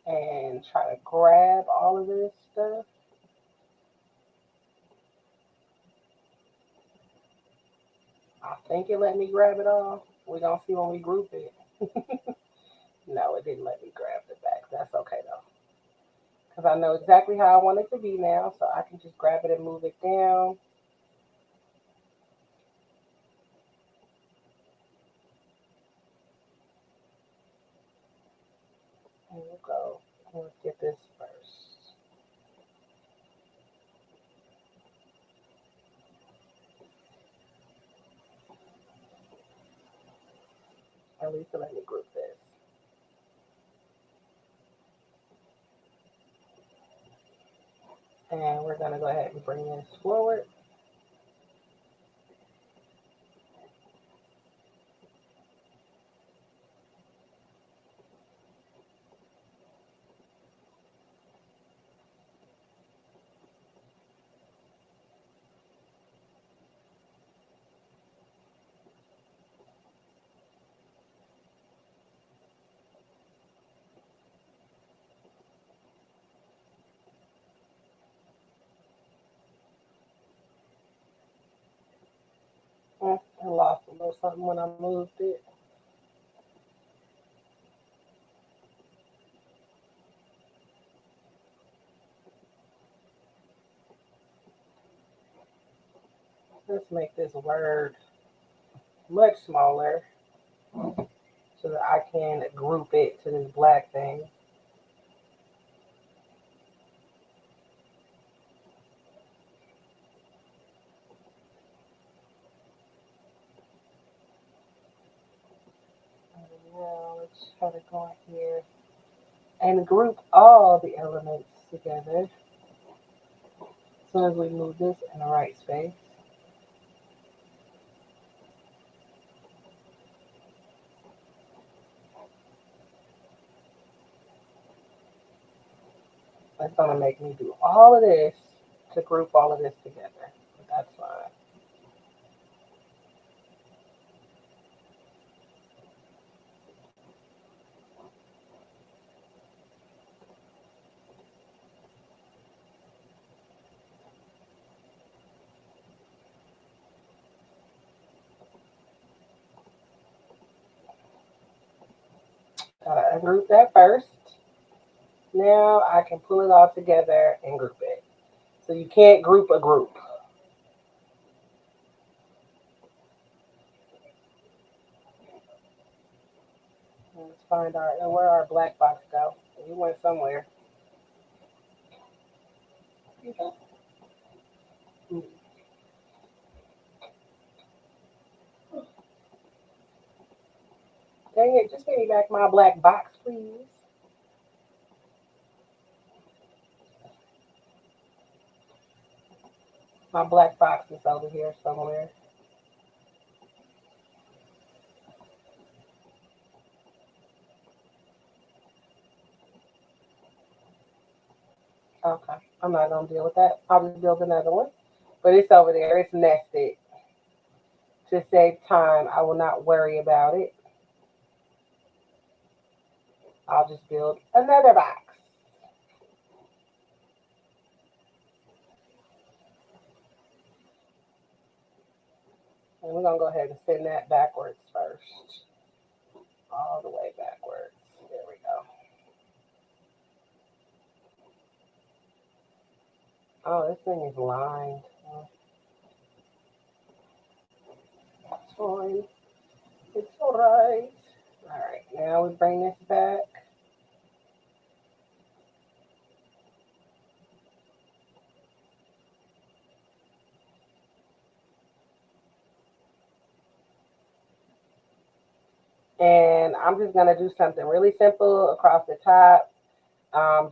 and try to grab all of this stuff. I think it let me grab it all. We're going to see when we group it. No, it didn't let me grab the back. That's okay though. Because I know exactly how I want it to be now. So I can just grab it and move it down. And we'll go. Let's get this first. At least it let me group this. And we're going to go ahead and bring this forward. I lost a little something when I moved it. Let's make this word much smaller so that I can group it to this black thing. And now let's try to go in here and group all the elements together. As soon as we move this in the right space. It's gonna make me do all of this to group all of this together. But that's fine. ungroup that first. Now I can pull it all together and group it. So you can't group a group. Let's find where our black box go. We went somewhere. Dang it, just give me back my black box, please. My black box is over here somewhere. Okay, I'm not going to deal with that. I'll just build another one. But it's over there. It's nested. To save time, I will not worry about it. I'll just build another box. And we're going to go ahead and send that backwards first. All the way backwards. There we go. Oh, this thing is lined. It's fine. It's all right. All right, now we bring this back. And I'm just going to do something really simple across the top.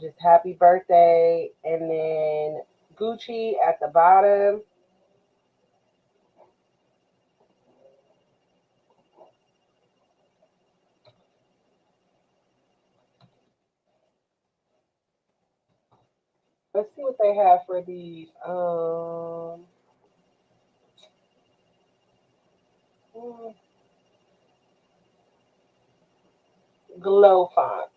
Just happy birthday. And then Gucci at the bottom. Let's see what they have for these. Glow fonts.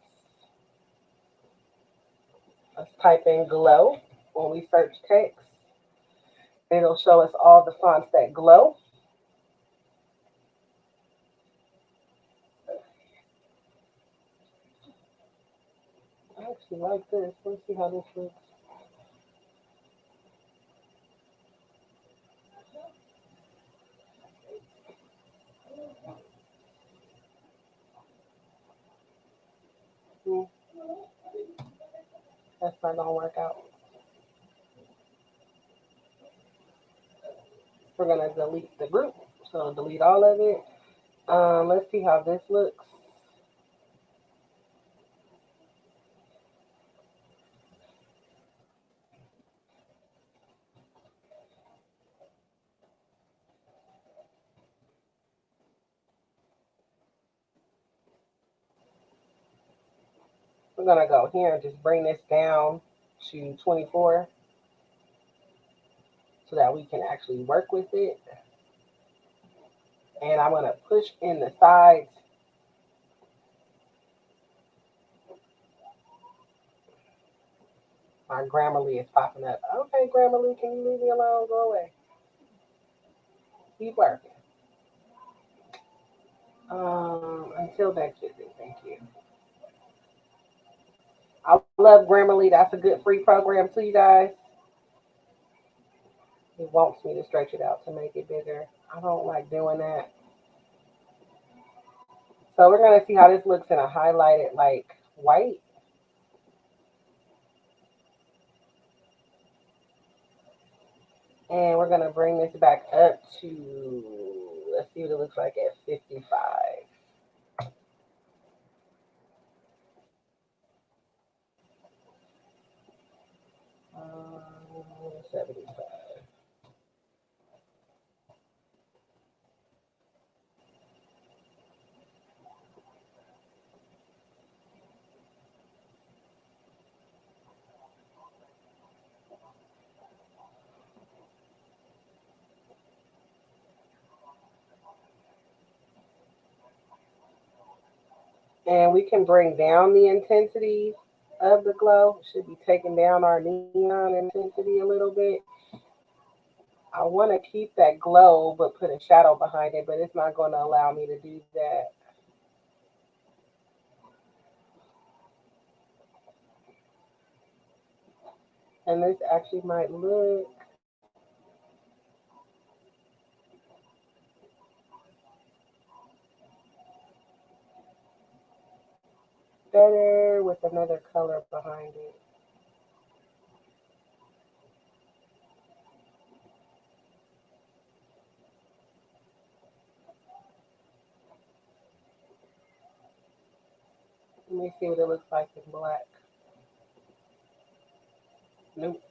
Let's type in glow when we search text. It'll show us all the fonts that glow. I actually like this. Let's see how this looks. That's not gonna work out. We're gonna delete the group, so delete all of it. Let's see how this looks. We're gonna go here and just bring this down to 24 so that we can actually work with it. And I'm gonna push in the sides. My Grammarly is popping up. Okay, Grammarly, can you leave me alone? Go away. Keep working. Until next visit, thank you. I love Grammarly. That's a good free program too, you guys. It wants me to stretch it out to make it bigger. I don't like doing that. So we're gonna see how this looks in a highlighted like white. And we're gonna bring this back up to, let's see what it looks like at 55. 75. And we can bring down the intensity of the glow. Should be taking down our neon intensity a little bit. I want to keep that glow, but put a shadow behind it, but it's not going to allow me to do that. And this actually might look better with another color behind it. Let me see what it looks like in black. Nope.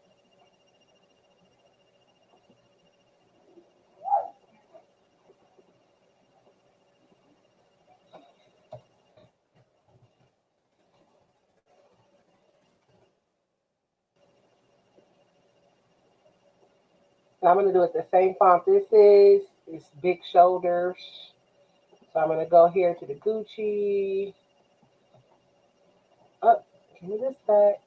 And I'm going to do it the same font this is. It's big shoulders. So I'm going to go here to the Gucci. Oh, give me this back.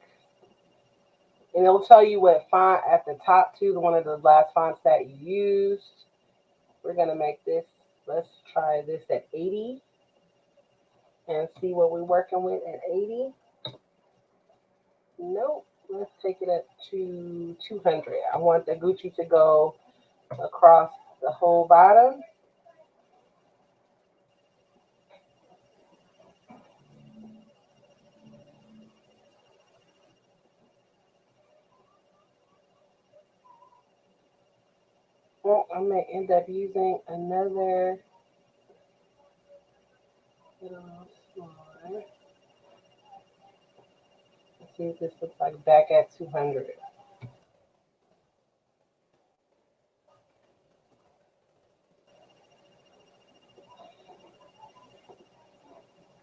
And it'll tell you what font at the top too, one of the last fonts that you used. We're going to make this, let's try this at 80 and see what we're working with at 80. Nope, let's take it up to 200. I want the Gucci to go across the whole bottom. Well, I may end up using another little smaller. Let's see what this looks like back at 200.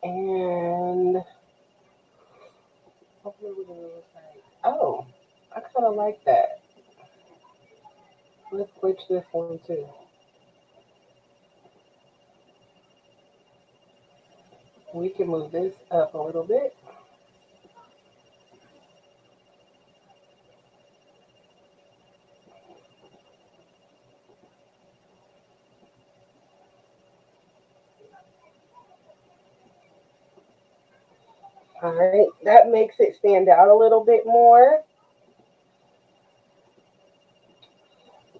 And hopefully we're gonna look like, oh, I kind of like that. Let's switch this one too. We can move this up a little bit. All right, that makes it stand out a little bit more.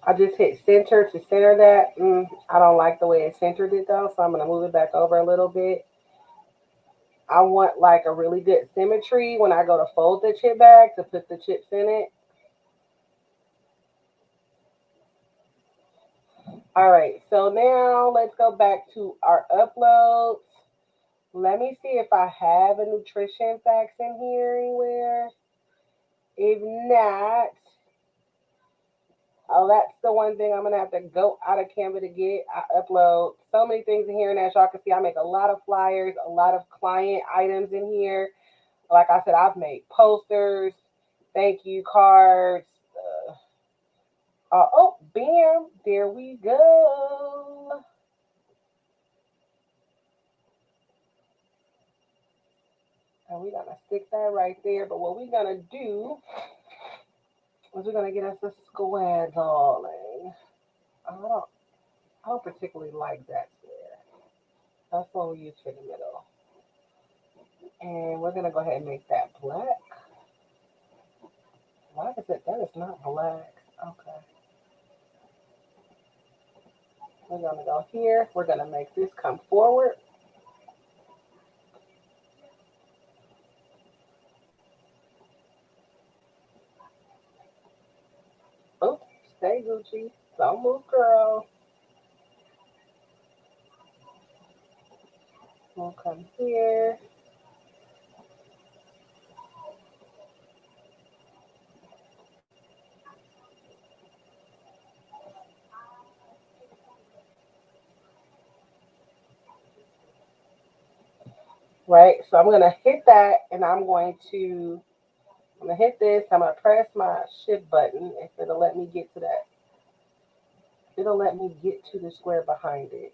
I just hit center to center that. I don't like the way it centered it though, so I'm going to move it back over a little bit. I want like a really good symmetry when I go to fold the chip bag to put the chips in it. All right, so now let's go back to our uploads. Let me see if I have a nutrition facts in here anywhere. If not, oh, that's the one thing I'm gonna have to go out of Canva to get. I upload so many things in here, and as y'all can see, I make a lot of flyers, a lot of client items in here. Like I said, I've made posters, thank you cards. Oh, bam, there we go. And we're gonna stick that right there. But what we're gonna do is we're gonna get us a square, darling. I don't particularly like that square. That's what we use for the middle. And we're gonna go ahead and make that black. Like I said, that is not black. Okay. We're gonna go here. We're gonna make this come forward. Oh, stay Gucci. Don't move, girl. We'll come here. Right, so I'm gonna hit that, and I'm gonna hit this. I'm gonna press my shift button. If it'll let me get to that, it'll let me get to the square behind it.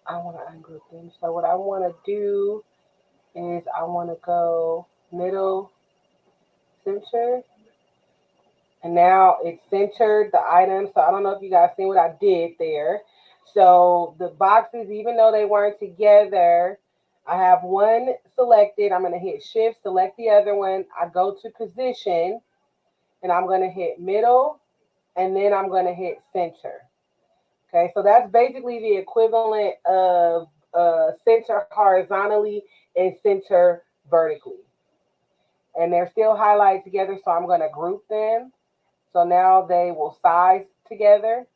I want to ungroup them. So what I want to do is I want to go middle center. And now it's centered the item. So I don't know if you guys seen what I did there. So the boxes, even though they weren't together, I have one selected. I'm going to hit shift, select the other one. I go to position and I'm going to hit middle and then I'm going to hit center. Okay, so that's basically the equivalent of center horizontally and center vertically. And they're still highlighted together, so I'm going to group them. So now they will size together.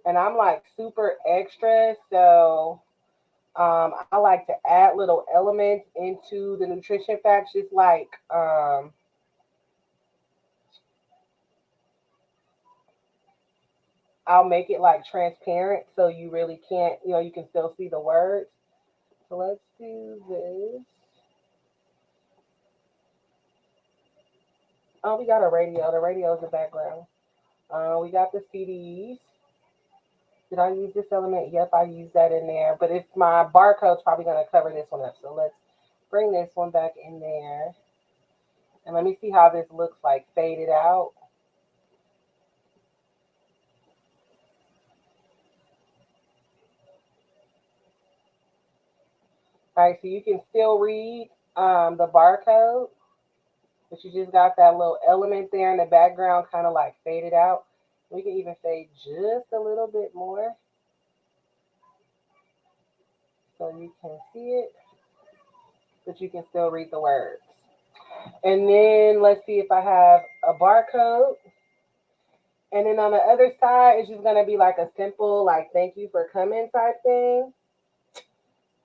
And I'm like super extra, so I like to add little elements into the nutrition facts, just like I'll make it like transparent so you really can't, you can still see the words. So let's do this. Oh, we got a radio. The radio is in the background. We got the CDs. Did I use this element? Yep, I used that in there. But it's my barcode's probably going to cover this one up. So let's bring this one back in there. And let me see how this looks like faded out. All right, so you can still read the barcode, but you just got that little element there in the background kind of like faded out. We can even fade just a little bit more so you can see it, but you can still read the words. And then let's see if I have a barcode. And then on the other side, it's just going to be like a simple, like, thank you for coming type thing.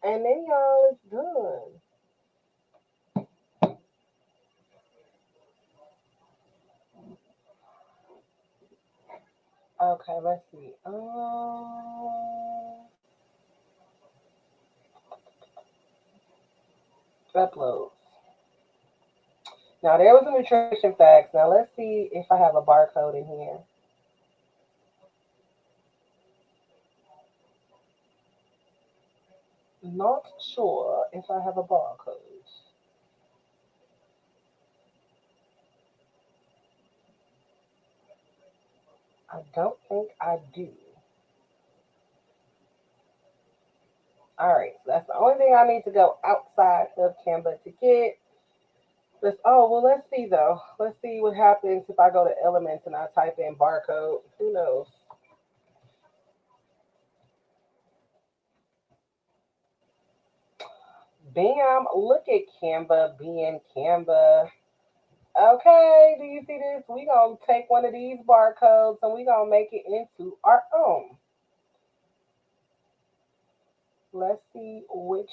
And then, y'all, it's done. Okay, let's see. Uploads. Now, there was a nutrition facts. Now, let's see if I have a barcode in here. Not sure if I have a barcode. I don't think I do. All right, so that's the only thing I need to go outside of Canva to get. Let's see though. Let's see what happens if I go to elements and I type in barcode. Who knows? Bam, look at Canva being Canva. Okay, do you see this? We gonna take one of these barcodes and we gonna make it into our own. Let's see which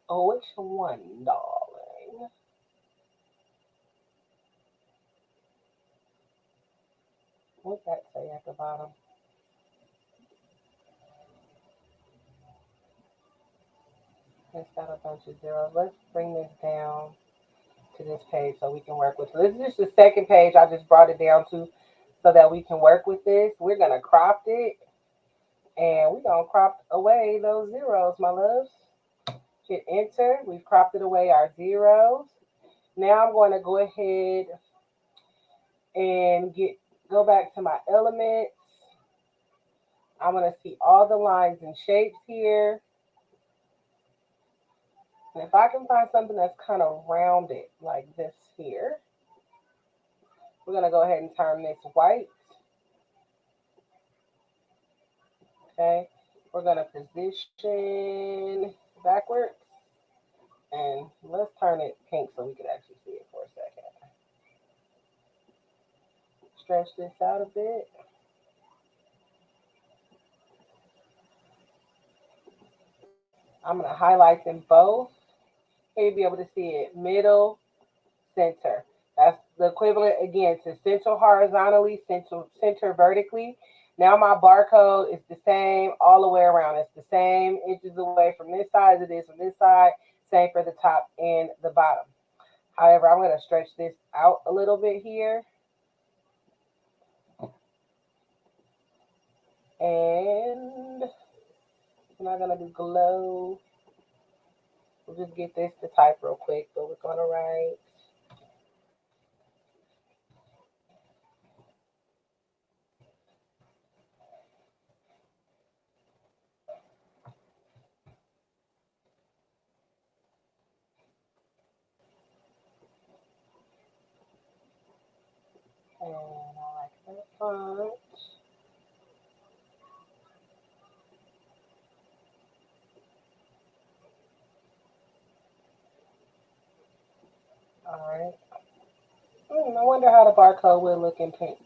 one, darling. What's that say at the bottom? It's got a bunch of zeros. Let's bring this down to this page so we can work with it. This is just the second page I just brought it down to so that we can work with this. We're gonna crop it and we're gonna crop away those zeros, my loves. Hit enter. We've cropped it away our zeros. Now I'm going to go ahead and go back to my elements. I'm going to see all the lines and shapes here. And if I can find something that's kind of rounded like this here, we're going to go ahead and turn this white. Okay, we're going to position backwards. And let's turn it pink so we can actually see it for a second. Stretch this out a bit. I'm going to highlight them both. Here you'll be able to see it. Middle, center. That's the equivalent, again, to center horizontally, center vertically. Now my barcode is the same all the way around. It's the same inches away from this side as it is from this side. Same for the top and the bottom. However, I'm going to stretch this out a little bit here. And I'm not going to do glow. We'll just get this to type real quick, but we're going to write All right. I wonder how the barcode will look in pink.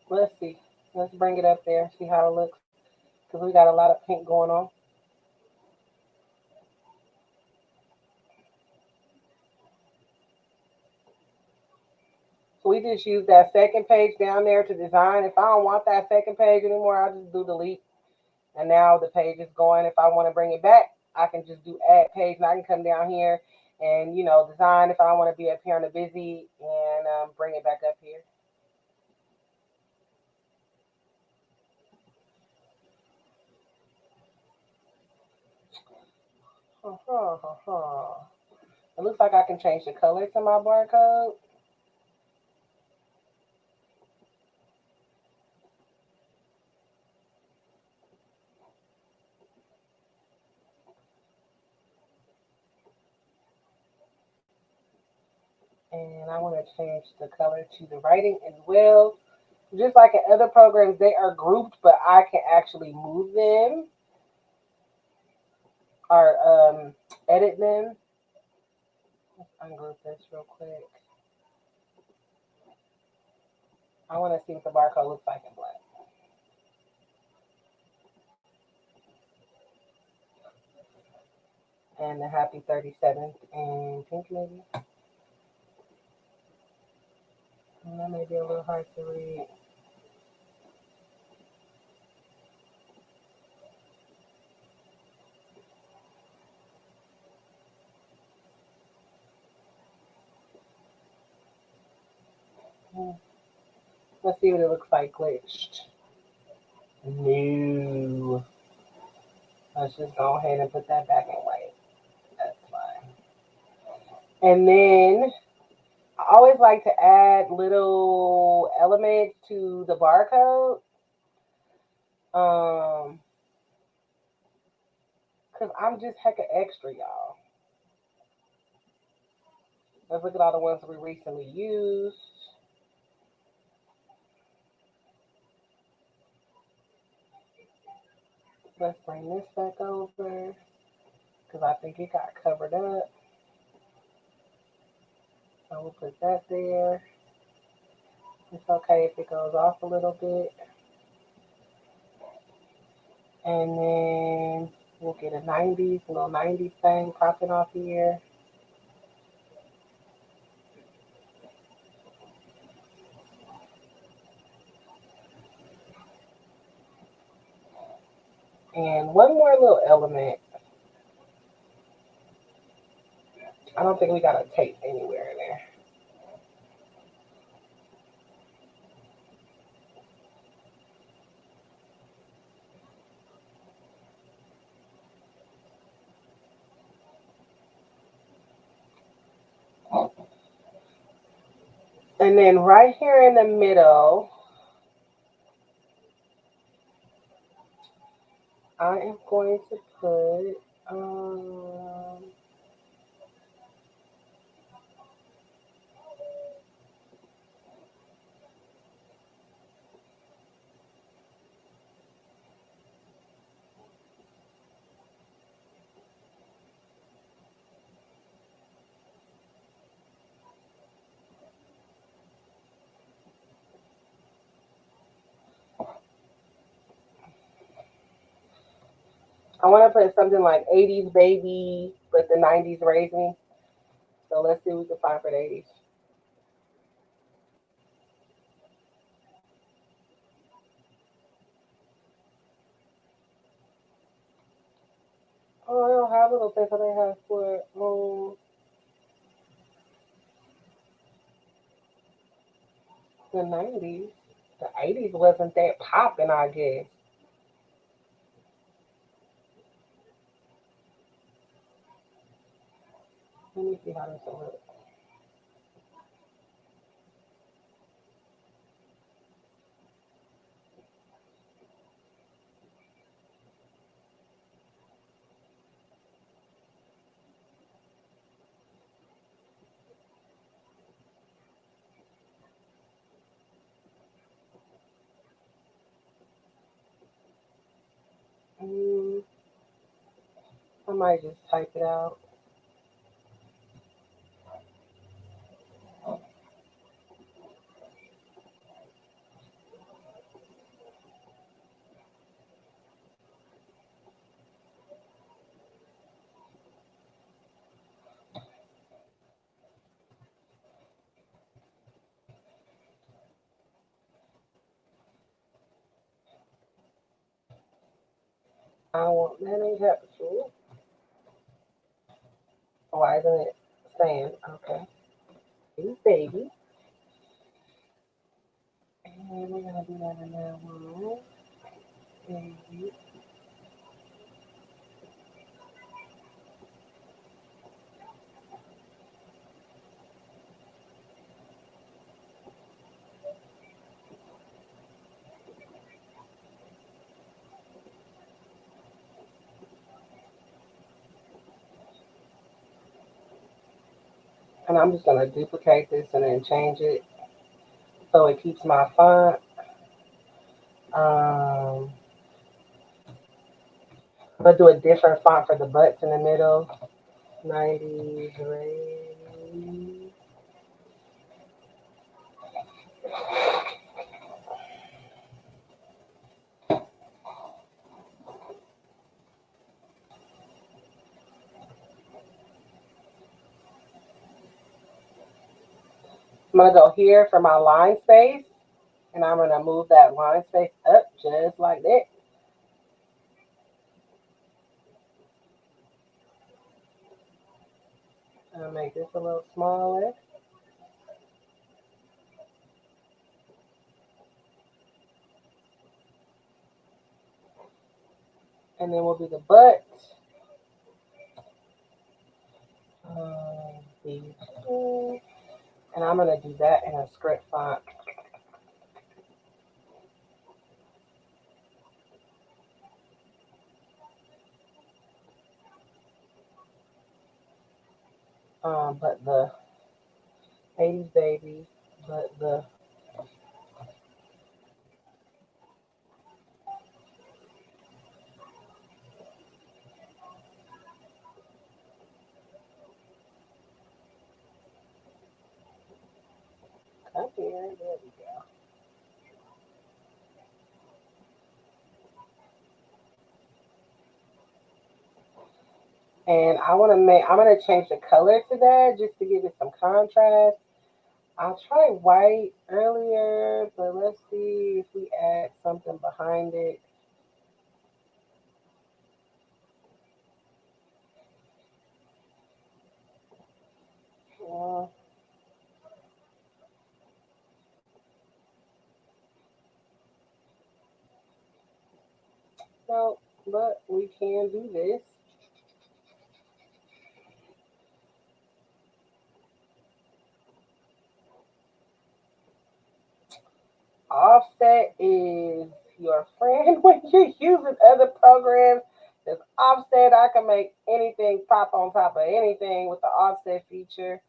Let's see. Let's bring it up there, see how it looks. Because we got a lot of pink going on. So we just use that second page down there to design. If I don't want that second page anymore, I'll just do delete. And now the page is going. If I want to bring it back, I can just do add page. And I can come down here and, design if I don't want to be up here on the busy and bring it back up here. It looks like I can change the color to my barcode. And I want to change the color to the writing as well. Just like in other programs, they are grouped, but I can actually move them or edit them. Let's ungroup this real quick. I want to see what the barcode looks like in black. And the happy 37th in pink, maybe. And that may be a little hard to read. Let's see what it looks like glitched. No. Let's just go ahead and put that back in white. That's fine. And then I always like to add little elements to the barcode. Cause I'm just hecka extra, y'all. Let's look at all the ones that we recently used. Let's bring this back over because I think it got covered up. So we'll put that there. It's okay if it goes off a little bit. And then we'll get a 90s, a little 90s thing popping off here. And one more little element. I don't think we got a tape anywhere in there. And then right here in the middle, I am going to put I want to put something like 80s baby, but the 90s raised me. So let's see what we can find for the 80s. Oh, I don't have little things that I have for the 90s. The 80s wasn't that popping, I guess. Let me see how this will look. Mm, I might just type it out. want that ain't happening. Why isn't it saying? Okay. Baby. And we're gonna do that in that one. Baby. And I'm just gonna duplicate this and then change it so it keeps my font. But do a different font for the butts in the middle. 90s Ray. I'm gonna go here for my line space, and I'm gonna move that line space up just like that. I'll make this a little smaller. And then we'll do the butt. And I'm gonna do that in a script font. But the 80s baby, but the up here, there we go. And I'm gonna change the color to that just to give it some contrast. I'll try white earlier, but let's see if we add something behind it. No, but we can do this. Offset is your friend when you're using other programs. There's offset. I can make anything pop on top of anything with the offset feature.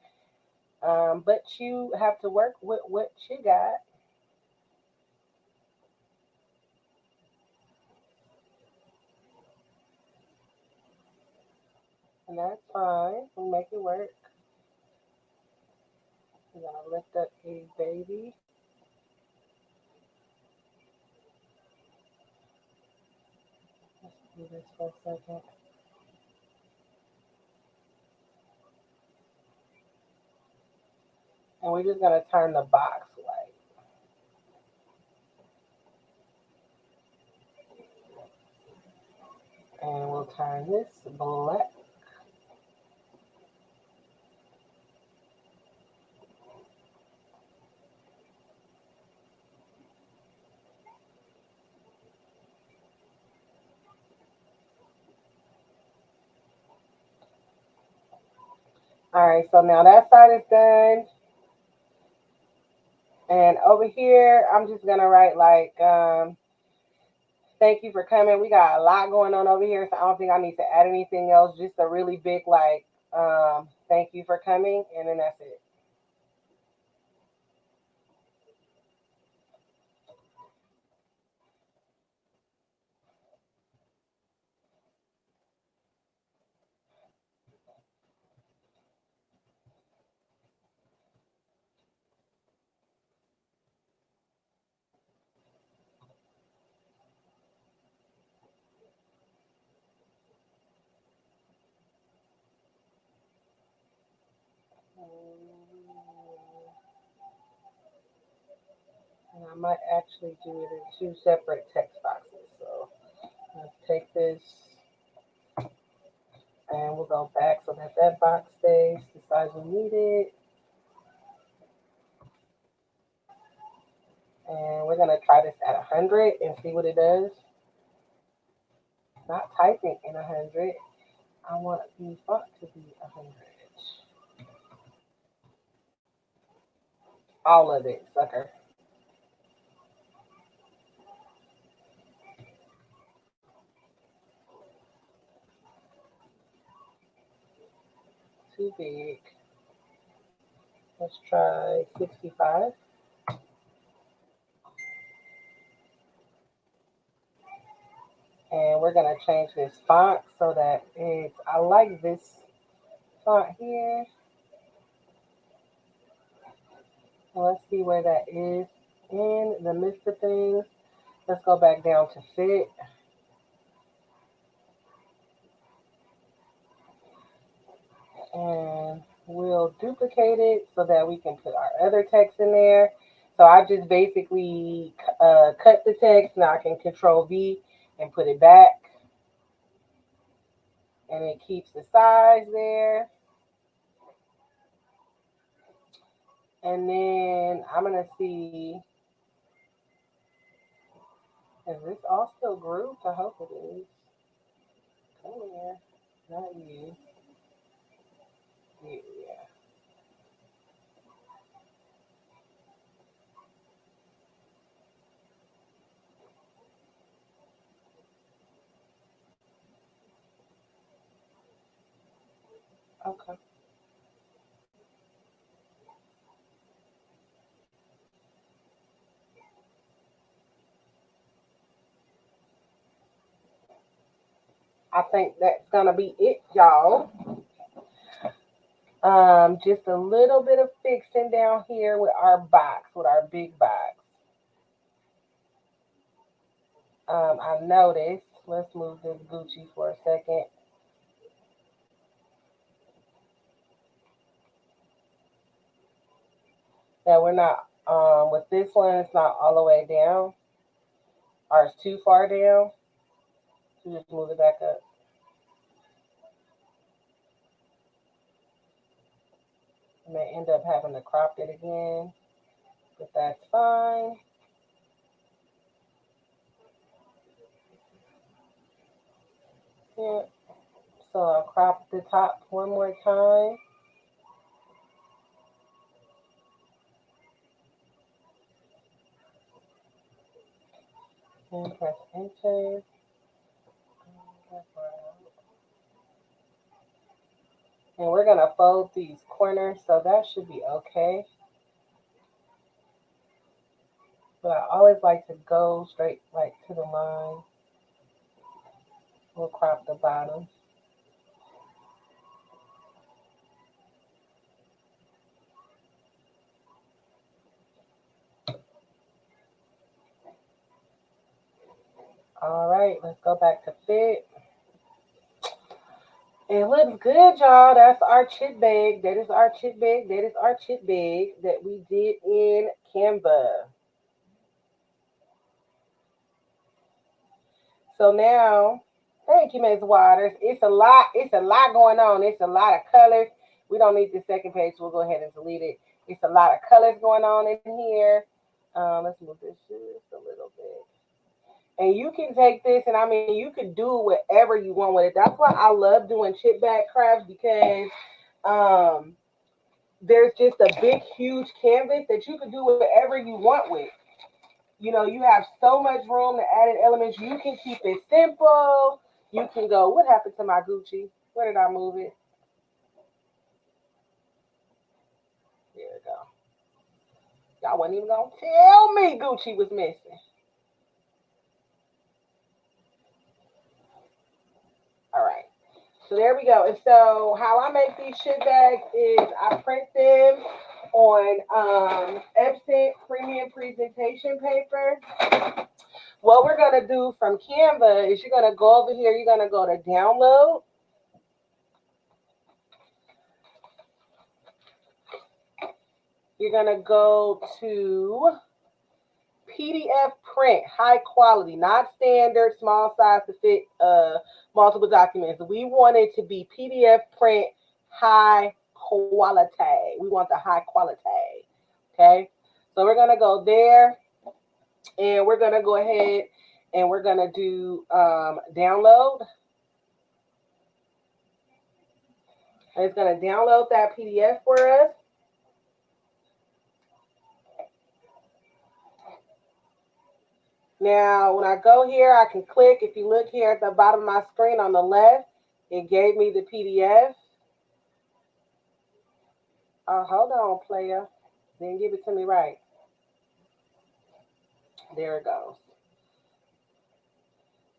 But you have to work with what you got. And that's fine. We'll make it work. I'm gonna lift up his baby. Let's do this for a second. And we're just gonna turn the box white. And we'll turn this black. All right, so now that side is done. And over here, I'm just gonna write like, thank you for coming. We got a lot going on over here, so I don't think I need to add anything else. Just a really big like, thank you for coming, and then that's it. And I might actually do it in two separate text boxes. So Let's take this and we'll go back so that that box stays the size we need it. And we're going to try this at 100 and see what it does. It's not typing in 100. I want the font to be 100. All of it, sucker. Too big. Let's try 65. And we're going to change this font so that it's, I like this font here. Let's see where that is in the midst of things. Let's go back down to fit. And we'll duplicate it so that we can put our other text in there. So I just basically cut the text. Now I can Control V and put it back. And it keeps the size there. And then I'm going to see, is this all still grouped? I hope it is. Come here. Not you. Yeah. Okay. I think that's going to be it, y'all. Just a little bit of fixing down here with our box, with our big box. I noticed, let's move this Gucci for a second. That we're not, with this one, it's not all the way down, or it's too far down. So just move it back up. I may end up having to crop it again, but that's fine. Yeah. So I'll crop the top one more time. And press enter. And we're going to fold these corners, so that should be okay. But I always like to go straight like to the line. We'll crop the bottom. All right, let's go back to fit. It looks good, y'all. That's our chit bag. That is our chit bag. That is our chit bag that we did in Canva. So now, thank you, Ms. Waters. It's a lot going on. It's a lot of colors. We don't need the second page. We'll go ahead and delete it. It's a lot of colors going on in here. Let's move this just a little bit. And you can take this, and I mean, you can do whatever you want with it. That's why I love doing chip bag crafts, because there's just a big, huge canvas that you can do whatever you want with. You know, you have so much room to add in elements. You can keep it simple. You can go, what happened to my Gucci? Where did I move it? There we go. Y'all wasn't even going to tell me Gucci was missing. All right. So there we go. And so how I make these chip bags is I print them on Epson premium presentation paper. What we're going to do from Canva is you're going to go over here. You're going to go to download. You're going to go to PDF print high quality, not standard small size to fit multiple documents. We want it to be PDF print high quality. We want the high quality. Okay, so we're gonna go there, and we're gonna go ahead and we're gonna do download. And it's gonna download that PDF for us. Now, when I go here, I can click. If you look here at the bottom of my screen on the left, it gave me the PDF. Oh, hold on, player. Didn't give it to me right. There it goes.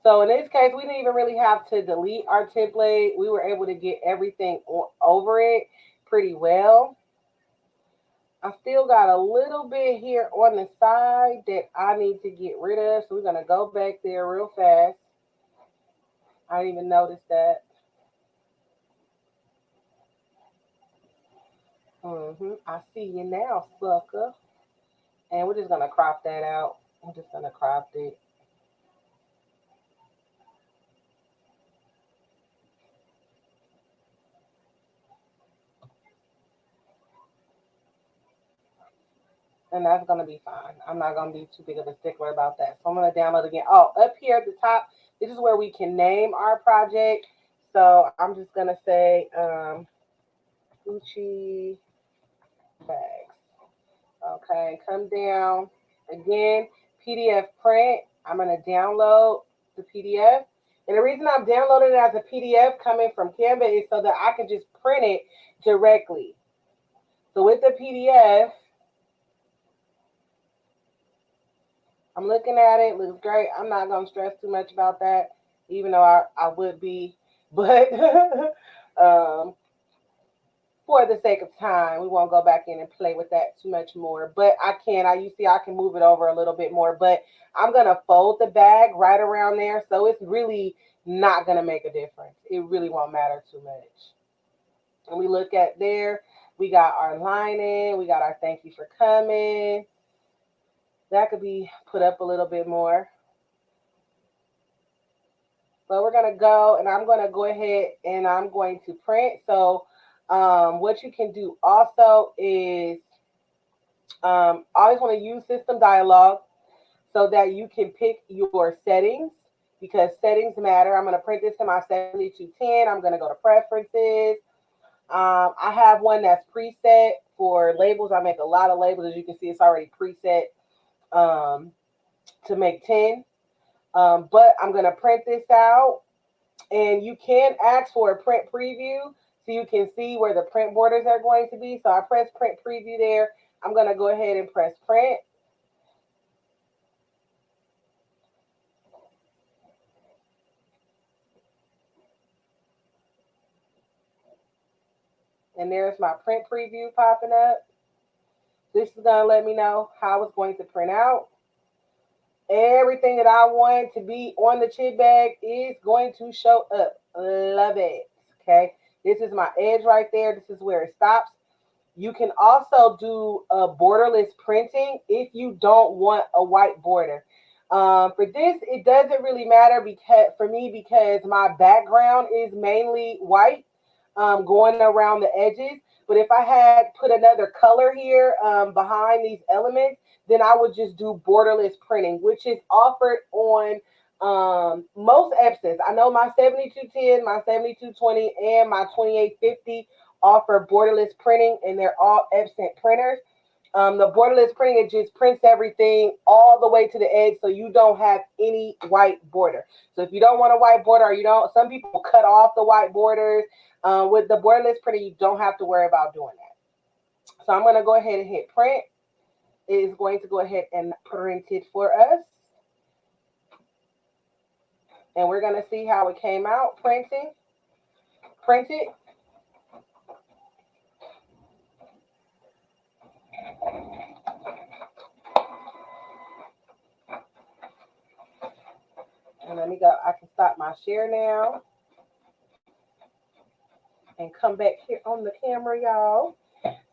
So in this case, we didn't even really have to delete our template. We were able to get everything over it pretty well. I still got a little bit here on the side that I need to get rid of. So we're going to go back there real fast. I didn't even notice that. I see you now, sucker. And we're just going to crop that out. I'm just going to crop it. And that's going to be fine. I'm not going to be too big of a stickler about that. So I'm going to download again. Oh, up here at the top, this is where we can name our project. So I'm just going to say Gucci bags. Okay, come down. Again, PDF print. I'm going to download the PDF. And the reason I'm downloading it as a PDF coming from Canva is so that I can just print it directly. So with the PDF, I'm looking at it, looks great. I'm not going to stress too much about that, even though I would be. But for the sake of time, we won't go back in and play with that too much more. But I can. You see, I can move it over a little bit more. But I'm going to fold the bag right around there. So it's really not going to make a difference. It really won't matter too much. And we look at there. We got our lining. We got our thank you for coming. That could be put up a little bit more. But we're going to go, and I'm going to go ahead and I'm going to print. So what you can do also is always want to use system dialog so that you can pick your settings, because settings matter. I'm going to print this to my 7210. I'm going to go to preferences. I have one that's preset for labels. I make a lot of labels. As you can see, it's already preset to make 10. But I'm going to print this out, and you can ask for a print preview so you can see where the print borders are going to be. So I press print preview there. I'm going to go ahead and press print. And there's my print preview popping up. This is going to let me know how it's going to print out. Everything that I want to be on the chip bag is going to show up. Love it. Okay. This is my edge right there. This is where it stops. You can also do a borderless printing if you don't want a white border. For this, it doesn't really matter because my background is mainly white, going around the edges. But if I had put another color here behind these elements, then I would just do borderless printing, which is offered on most Epsons. I know my 7210, my 7220, and my 2850 offer borderless printing, and they're all Epson printers. The borderless printing, it just prints everything all the way to the edge, so you don't have any white border. So if you don't want a white border, or some people cut off the white borders. With the borderless printer, you don't have to worry about doing that. So I'm going to go ahead and hit print. It is going to go ahead and print it for us. And we're going to see how it came out. Printing. Print it. And let me go. I can stop my share now. And come back here on the camera, y'all.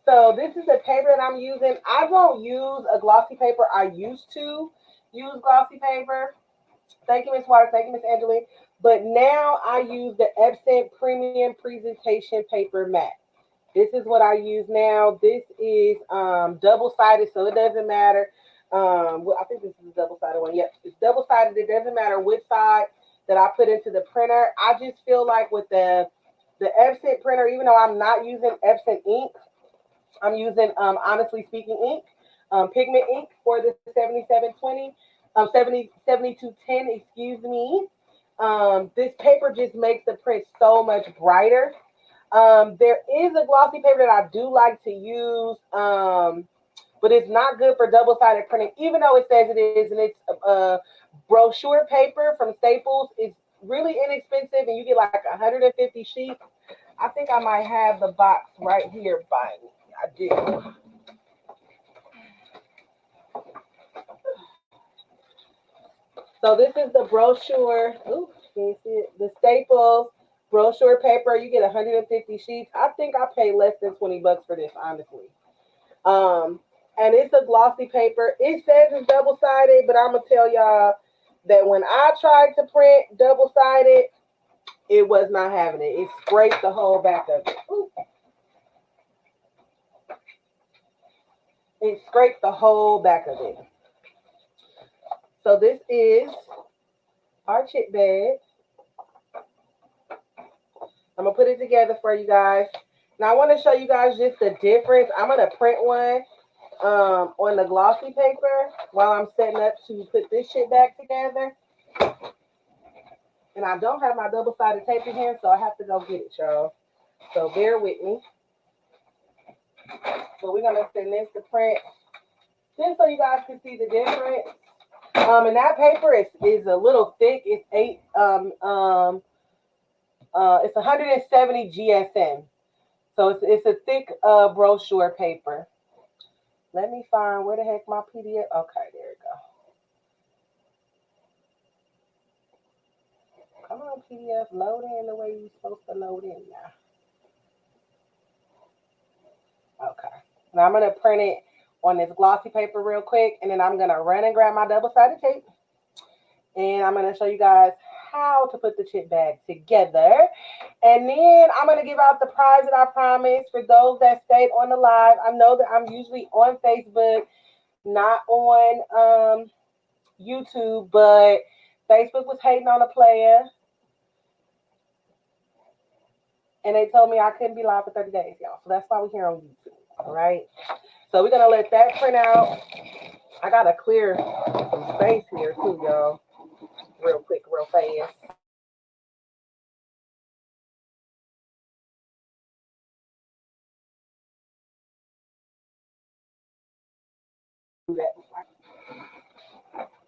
So this is the paper that I'm using. I don't use a glossy paper. I used to use glossy paper. Thank you, Miss Water. Thank you, Miss Angeline. But now I use the Epson Premium Presentation Paper Matte. This is what I use now. This is double-sided, so it doesn't matter. Well, I think this is a double-sided one. Yep, it's double-sided. It doesn't matter which side that I put into the printer. I just feel like with the Epson printer, even though I'm not using Epson ink, I'm using Honestly Speaking ink, pigment ink for the 7720, 7210, excuse me. This paper just makes the print so much brighter. There is a glossy paper that I do like to use, but it's not good for double-sided printing, even though it says it is, and it's brochure paper from Staples. It's really inexpensive, and you get like 150 sheets. I think I might have the box right here by me. I do. So this is the brochure. Ooh, can you see it? The Staples brochure paper. You get 150 sheets. I think I paid less than 20 bucks for this, honestly. And it's a glossy paper. It says it's double-sided, but I'm gonna tell y'all that when I tried to print double-sided, it was not having it. It scraped the whole back of it. Ooh. It scraped the whole back of it. So this is our chip bag. I'm going to put it together for you guys. Now, I want to show you guys just the difference. I'm going to print one on the glossy paper while I'm setting up to put this shit back together. And I don't have my double-sided tape in here, so I have to go get it, y'all. So bear with me. So we're going to send this to print just so you guys can see the difference. And that paper is a little thick. It's it's 170 GSM. So it's a thick brochure paper. Let me find where the heck my PDF. Okay, there we go. Come on, PDF, load in the way you're supposed to load in now. Okay. Now I'm gonna print it on this glossy paper real quick, and then I'm gonna run and grab my double-sided tape. And I'm gonna show you guys how to put the chip bag together. And then I'm going to give out the prize that I promised for those that stayed on the live. I know that I'm usually on Facebook, not on YouTube, but Facebook was hating on a player. And they told me I couldn't be live for 30 days, y'all. So that's why we're here on YouTube, all right? So we're going to let that print out. I got to clear some space here too, y'all. Real quick, real fast.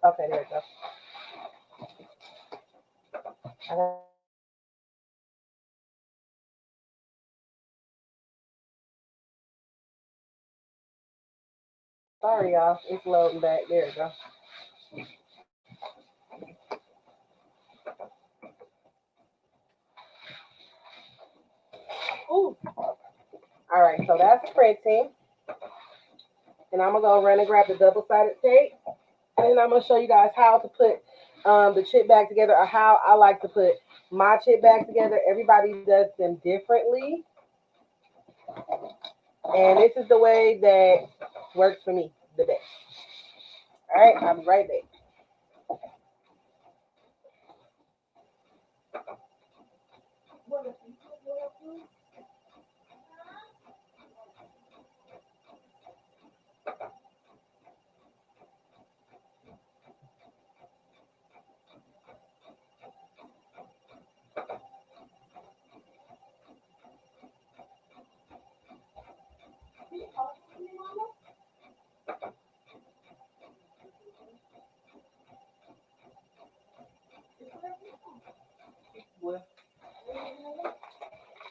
Okay, there we go. Sorry, y'all. It's loading back. There we go. Ooh. All right, so that's printing. And I'm going to go run and grab the double-sided tape. And then I'm going to show you guys how to put the chip bag together, or how I like to put my chip bag together. Everybody does them differently. And this is the way that works for me the best. All right, I'll be right back.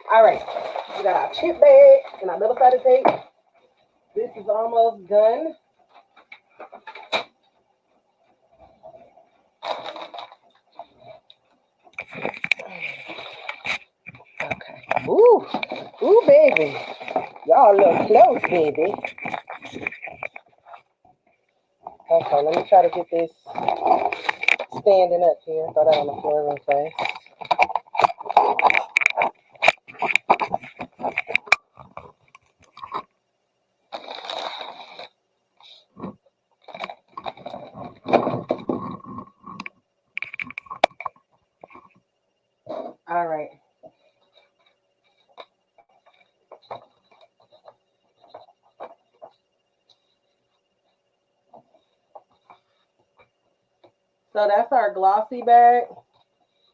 All right, we got our chip bag and our double-sided tape. This is almost done. Okay. Ooh, baby. Y'all look close, baby. Okay, let me try to get this standing up here. Throw that on the floor real fast. All right. So that's our glossy bag,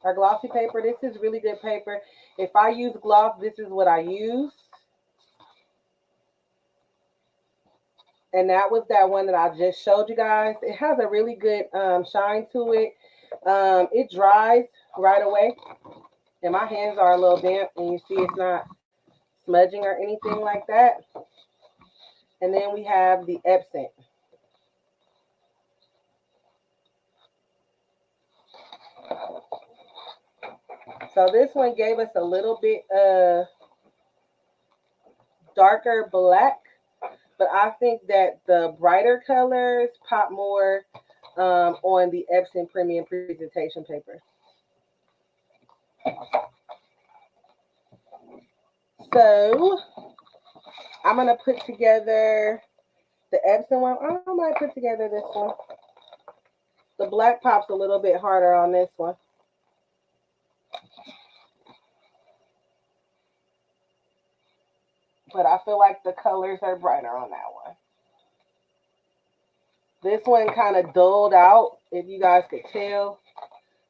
our glossy paper. This is really good paper. If I use gloss, this is what I use. And that was that one that I just showed you guys. It has a really good shine to it. It dries right away. And my hands are a little damp, and you see it's not smudging or anything like that. And then we have the Epson. So this one gave us a little bit darker black, but I think that the brighter colors pop more on the Epson Premium Presentation Paper. So I'm going to put together the Epson one. I might put together this one. The black pops a little bit harder on this one. But I feel like the colors are brighter on that one. This one kind of dulled out, if you guys could tell.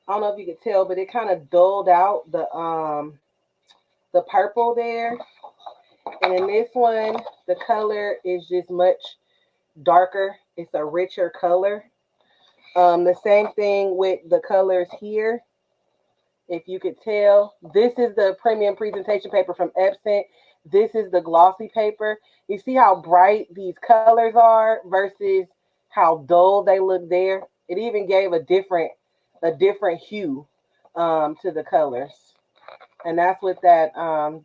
I don't know if you could tell, but it kind of dulled out the purple there. And in this one, the color is just much darker. It's a richer color. The same thing with the colors here. If you could tell, this is the Premium Presentation Paper from Epson. This is the glossy paper. You see how bright these colors are versus how dull they look there. It even gave a different hue to the colors. And that's with that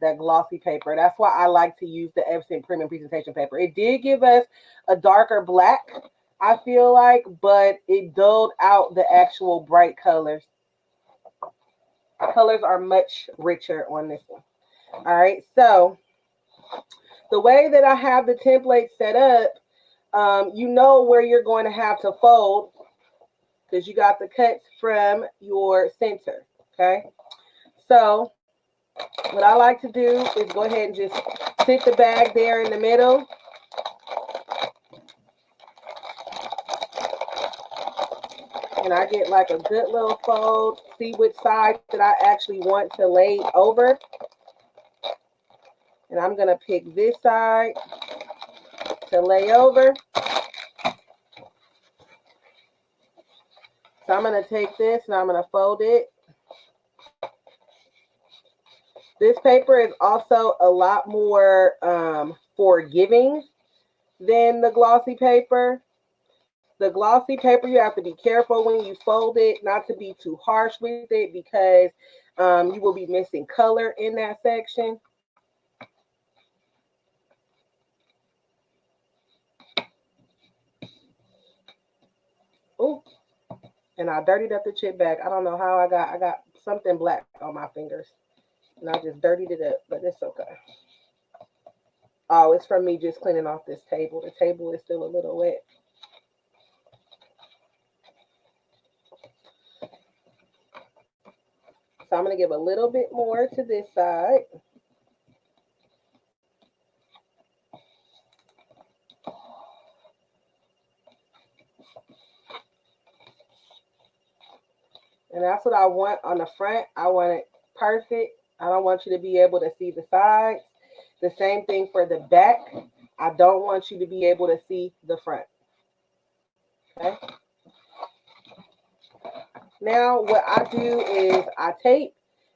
that glossy paper. That's why I like to use the Epson Premium Presentation Paper. It did give us a darker black, I feel like, but it dulled out the actual bright colors. Colors are much richer on this one. All right, so the way that I have the template set up, you know where you're going to have to fold because you got the cuts from your center, okay? So what I like to do is go ahead and just sit the bag there in the middle. And I get like a good little fold, see which side that I actually want to lay over. And I'm going to pick this side to lay over. So I'm going to take this and I'm going to fold it. This paper is also a lot more forgiving than the glossy paper. The glossy paper, you have to be careful when you fold it, not to be too harsh with it because you will be missing color in that section. Oh, and I dirtied up the chip bag. I don't know how I got something black on my fingers. And I just dirtied it up, but it's okay. Oh, it's from me just cleaning off this table. The table is still a little wet. So I'm going to give a little bit more to this side. And that's what I want on the front. I want it perfect. I don't want you to be able to see the sides. The same thing for the back. I don't want you to be able to see the front. Okay. Now what I do is I tape.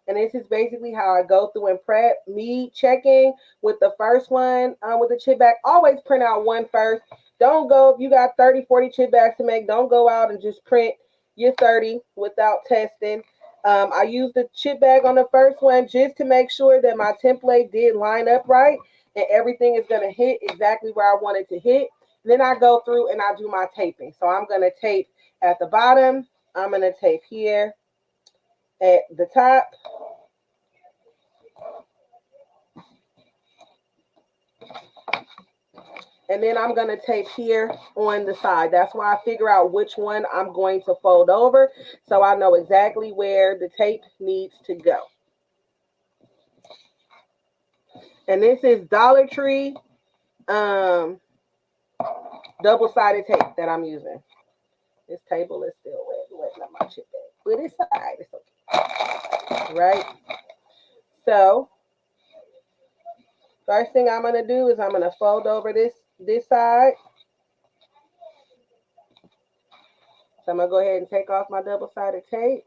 And this is basically how I go through and prep. Me checking with the first one with the chip bag. Always print out one first. Don't go, if you got 30, 40 chip bags to make, don't go out and just print your 30 without testing. I used the chip bag on the first one just to make sure that my template did line up right and everything is going to hit exactly where I want it to hit. Then I go through and I do my taping. So I'm going to tape at the bottom. I'm going to tape here at the top. And then I'm going to tape here on the side. That's why I figure out which one I'm going to fold over, so I know exactly where the tape needs to go. And this is Dollar Tree double-sided tape that I'm using. This table is still wet on my chip bag, but it's side. It's okay. Right? So first thing I'm going to do is I'm going to fold over this side. So I'm going to go ahead and take off my double-sided tape.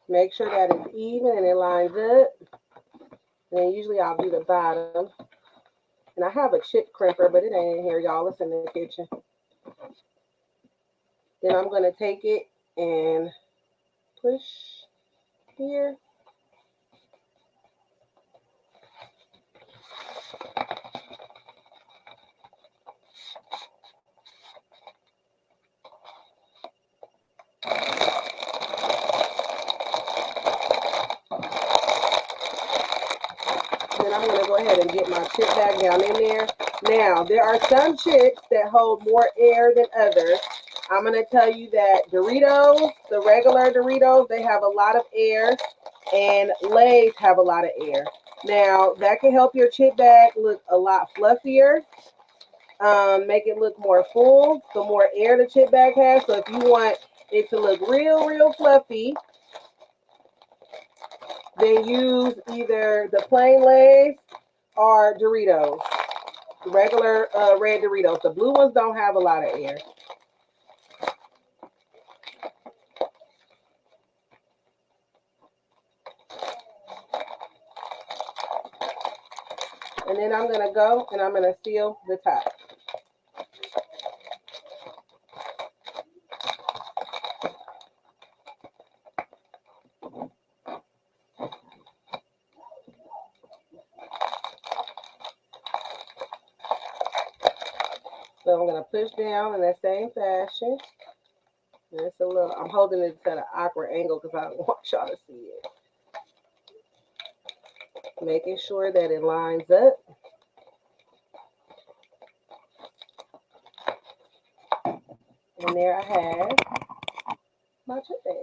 Make sure that it's even and it lines up. And then usually I'll do the bottom. And I have a chip crimper, but it ain't in here, y'all. It's in the kitchen. Then I'm going to take it and push here. Then I'm going to go ahead and get my chip bag down in there. Now, there are some chips that hold more air than others. I'm going to tell you that Doritos, the regular Doritos, they have a lot of air, and Lay's have a lot of air. Now, that can help your chip bag look a lot fluffier, make it look more full, the more air the chip bag has. So if you want it to look real fluffy, then use either the plain Lay's or Doritos, regular red Doritos. The blue ones don't have a lot of air. And then I'm going to go and I'm going to seal the top. So I'm going to push down in that same fashion. And it's a little, I'm holding it at an awkward angle because I don't want y'all to see it. Making sure that it lines up. And there I have my chip bag.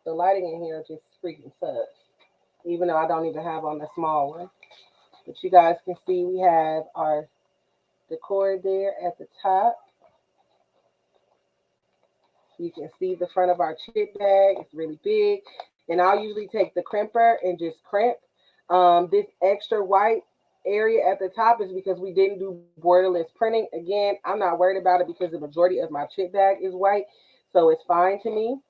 The lighting in here just freaking sucks, even though I don't even have on the small one. But you guys can see we have our decor there at the top. You can see the front of our chip bag. It's really big. And I'll usually take the crimper and just crimp. This extra white area at the top is because we didn't do borderless printing. Again, I'm not worried about it because the majority of my chip bag is white, so it's fine to me.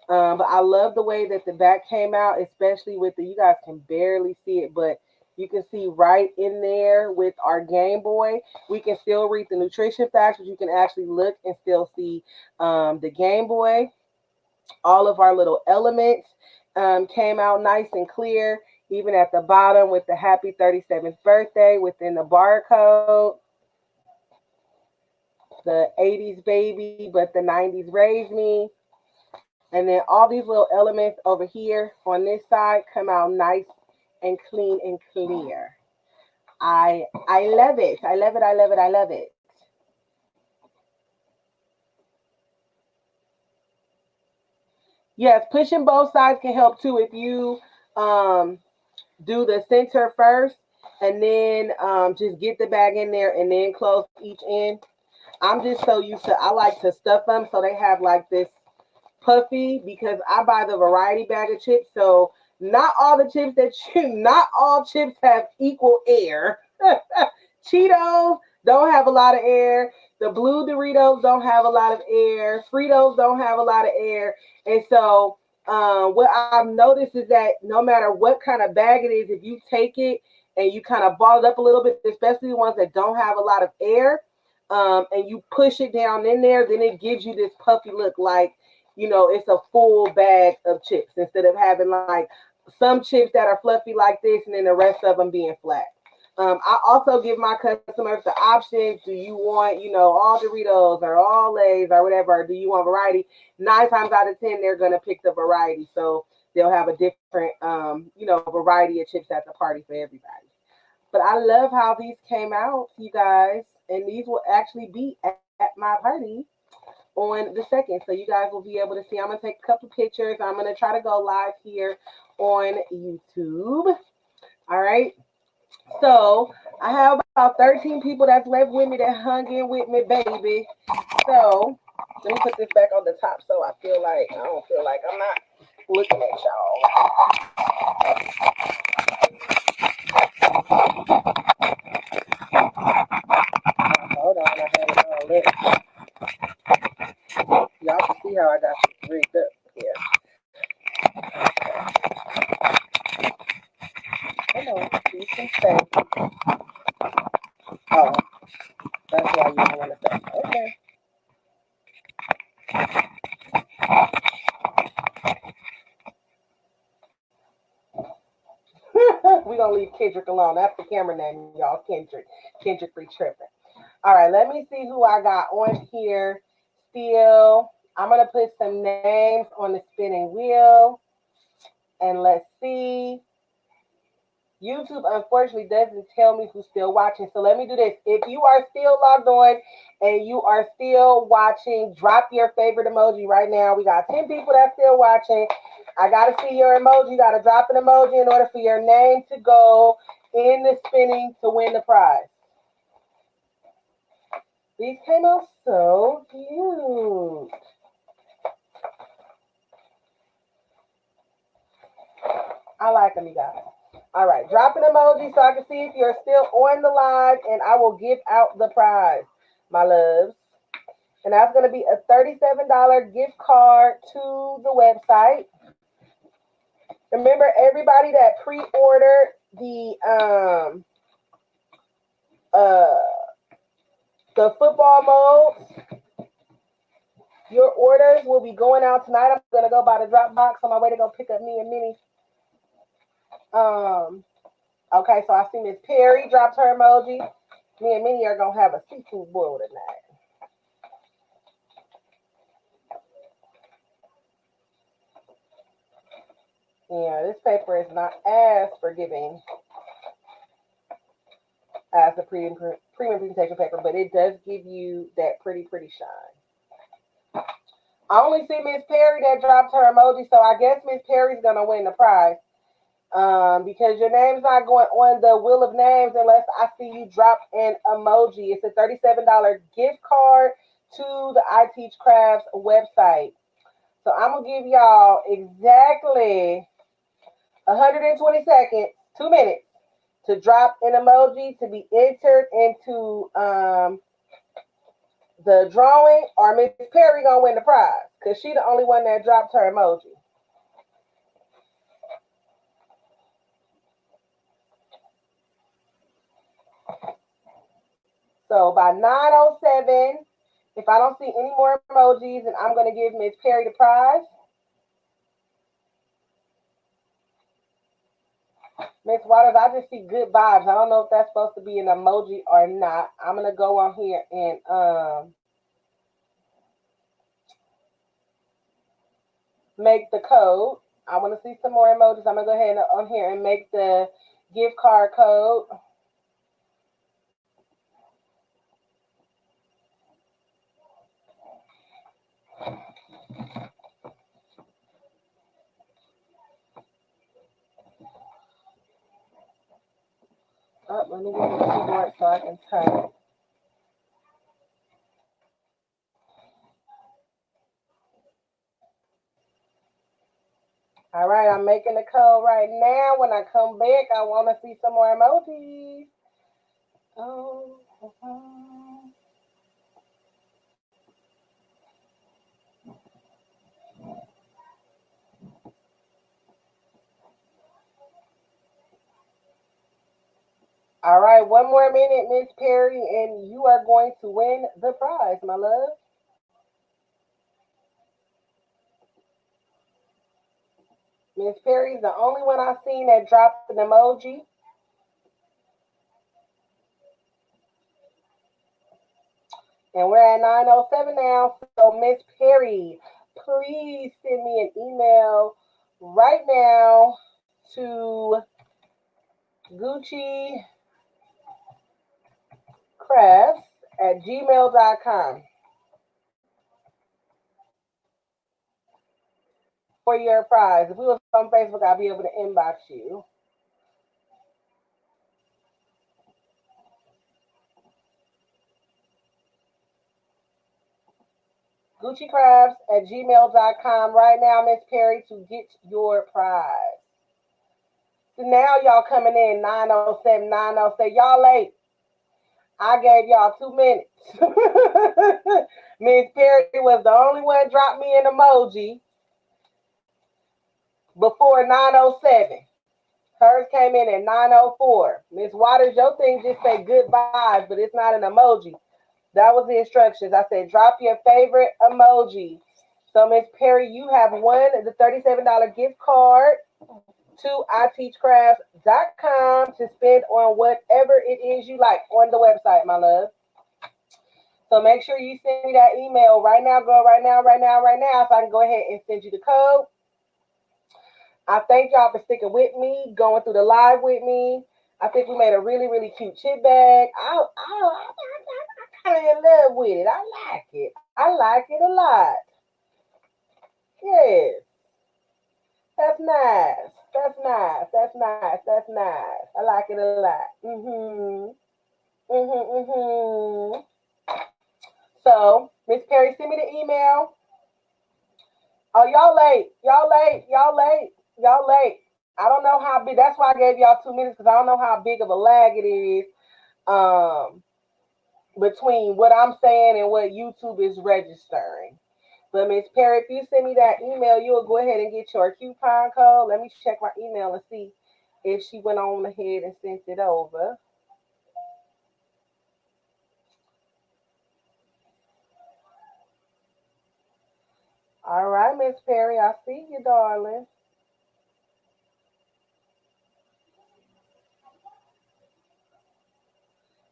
But I love the way that the back came out, especially with the, you guys can barely see it, but you can see right in there with our Game Boy. We can still read the nutrition facts, but you can actually look and still see the Game Boy. All of our little elements came out nice and clear, even at the bottom with the happy 37th birthday within the barcode. The 80s baby, but the 90s raised me. And then all these little elements over here on this side come out nice and clean and clear. I love it. I love it. I love it. I love it. Yes, pushing both sides can help too. If you do the center first and then just get the bag in there and then close each end. I'm just so used to, I like to stuff them so they have like this puffy, because I buy the variety bag of chips. So not all the chips not all chips have equal air. Cheetos don't have a lot of air. The blue Doritos don't have a lot of air. Fritos don't have a lot of air. And so what I've noticed is that no matter what kind of bag it is, if you take it and you kind of ball it up a little bit, especially the ones that don't have a lot of air, and you push it down in there, then it gives you this puffy look like, it's a full bag of chips instead of having like some chips that are fluffy like this and then the rest of them being flat. I also give my customers the option: do you want, all Doritos or all Lay's or whatever, or do you want variety? 9 times out of 10, they're gonna pick the variety, so they'll have a different, variety of chips at the party for everybody. But I love how these came out, you guys, and these will actually be at my party on the 2nd. So you guys will be able to see. I'm gonna take a couple pictures. I'm gonna try to go live here on YouTube. All right. So I have about 13 people that's left with me that hung in with me, baby. So let me put this back on the top so I don't feel like I'm not looking at y'all. Hold on, I had it all lit. Y'all can see how I got this rigged up here. Come on, you can say. Oh, that's why you don't want to say. Okay. We're going to leave Kendrick alone. That's the camera name, y'all. Kendrick. Kendrick free tripping. All right, let me see who I got on here still. I'm going to put some names on the spinning wheel. And let's see. YouTube, unfortunately, doesn't tell me who's still watching. So let me do this. If you are still logged on and you are still watching, drop your favorite emoji right now. We got 10 people that's still watching. I got to see your emoji. You got to drop an emoji in order for your name to go in the spinning to win the prize. These came out so cute. I like them, you guys. All right, drop an emoji so I can see if you're still on the live, and I will give out the prize, my loves. And that's going to be a $37 gift card to the website. Remember, everybody that pre-ordered the football molds, your orders will be going out tonight. I'm going to go by the Dropbox on my way to go pick up me and Minnie. Okay, so I see Miss Perry dropped her emoji. Me and Minnie are going to have a seafood boil tonight. Yeah, this paper is not as forgiving as the premium presentation paper, but it does give you that pretty shine. I only see Miss Perry that dropped her emoji, so I guess Miss Perry's going to win the prize. Because your name's not going on the wheel of names unless I see you drop an emoji. It's a $37 gift card to the I Teach Crafts website. So I'm going to give y'all exactly 120 seconds, 2 minutes, to drop an emoji to be entered into the drawing, or Miss Perry going to win the prize because she's the only one that dropped her emoji. So by 9:07, if I don't see any more emojis, then I'm going to give Miss Perry the prize. Miss Waters, I just see good vibes. I don't know if that's supposed to be an emoji or not. I'm going to go on here and make the code. I want to see some more emojis. I'm going to go ahead and on here and make the gift card code. Oh, let me get the keyboard so I can type. All right, I'm making the code right now. When I come back, I want to see some more emojis. Oh. All right, one more minute, Miss Perry, and you are going to win the prize, my love. Miss Perry's the only one I've seen that dropped an emoji. And we're at 9:07 now. So, Miss Perry, please send me an email right now to Gucci Crafts at gmail.com for your prize. If we was on Facebook, I'll be able to inbox you. Gucci Crafts at gmail.com right now, Miss Perry, to get your prize. So now y'all coming in 9:07, 9:07. Y'all late. I gave y'all 2 minutes. Miss Perry was the only one dropped me an emoji before 9:07. Hers came in at 9:04. Miss Waters, your thing just say good vibes, but it's not an emoji. That was the instructions. I said drop your favorite emoji. So Miss Perry, you have won the $37 gift card to iteachcrafts.com to spend on whatever it is you like on the website, my love. So make sure you send me that email right now, girl, right now, right now, right now, so I can go ahead and send you the code. I thank y'all for sticking with me, going through the live with me. I think we made a really, really cute chip bag. I kind of in love with it. I like it. I like it a lot. Yes. That's nice. That's nice. That's nice. That's nice. I like it a lot. So, Miss Perry, send me the email. Oh, y'all late. Y'all late. Y'all late. Y'all late. I don't know how big. That's why I gave y'all 2 minutes because I don't know how big of a lag it is between what I'm saying and what YouTube is registering. But Miss Perry, if you send me that email, you'll go ahead and get your coupon code. Let me check my email and see if she went on ahead and sent it over. All right, Miss Perry, I see you, darling.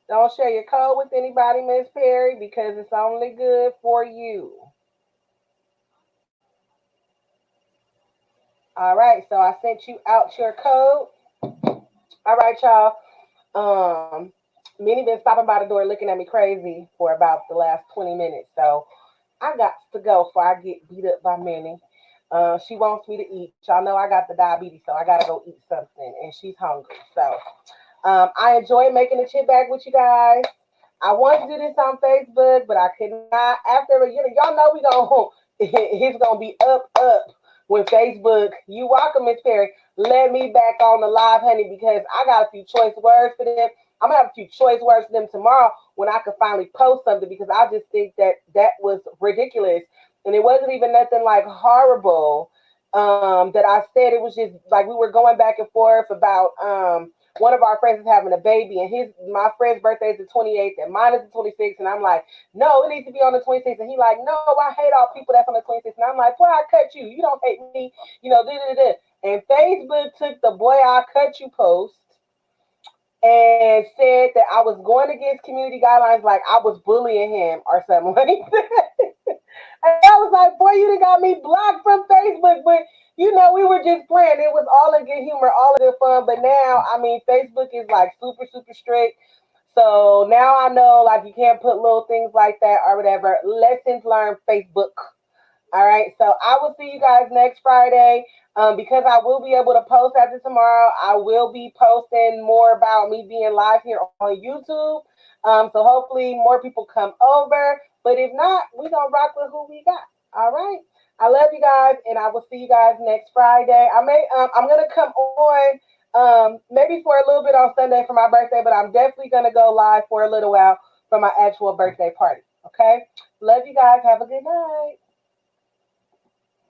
Don't share your code with anybody, Miss Perry, because it's only good for you. All right, so I sent you out your code. All right, y'all. Minnie been stopping by the door looking at me crazy for about the last 20 minutes. So I got to go before I get beat up by Minnie. She wants me to eat. Y'all know I got the diabetes, so I gotta go eat something, and she's hungry. So I enjoy making a chip bag with you guys. I wanted to do this on Facebook, but I could not. After y'all know we gonna it's gonna be up when Facebook. You welcome, Miss Perry. Let me back on the live, honey, because I got a few choice words for them. I'm gonna have a few choice words for them tomorrow when I could finally post something because I just think that was ridiculous and it wasn't even nothing like horrible that I said. It was just like we were going back and forth about one of our friends is having a baby and my friend's birthday is the 28th and mine is the 26th and I'm like, no, it needs to be on the 26th and he like, no, I hate all people that's on the 26th and I'm like, boy, I cut you, you don't hate me, and Facebook took the boy I cut you post and said that I was going against community guidelines, like I was bullying him or something like that. And I was like, boy, you done got me blocked from Facebook, but we were just playing. It was all in good humor, all in good fun. But now, I mean, Facebook is like super, super strict. So now I know like you can't put little things like that or whatever. Lessons learned, Facebook. All right. So I will see you guys next Friday. Because I will be able to post after tomorrow, I will be posting more about me being live here on YouTube. So hopefully more people come over. But if not, we're going to rock with who we got. All right. I love you guys, and I will see you guys next Friday. I'm going to come on maybe for a little bit on Sunday for my birthday, but I'm definitely going to go live for a little while for my actual birthday party. Okay. Love you guys. Have a good night.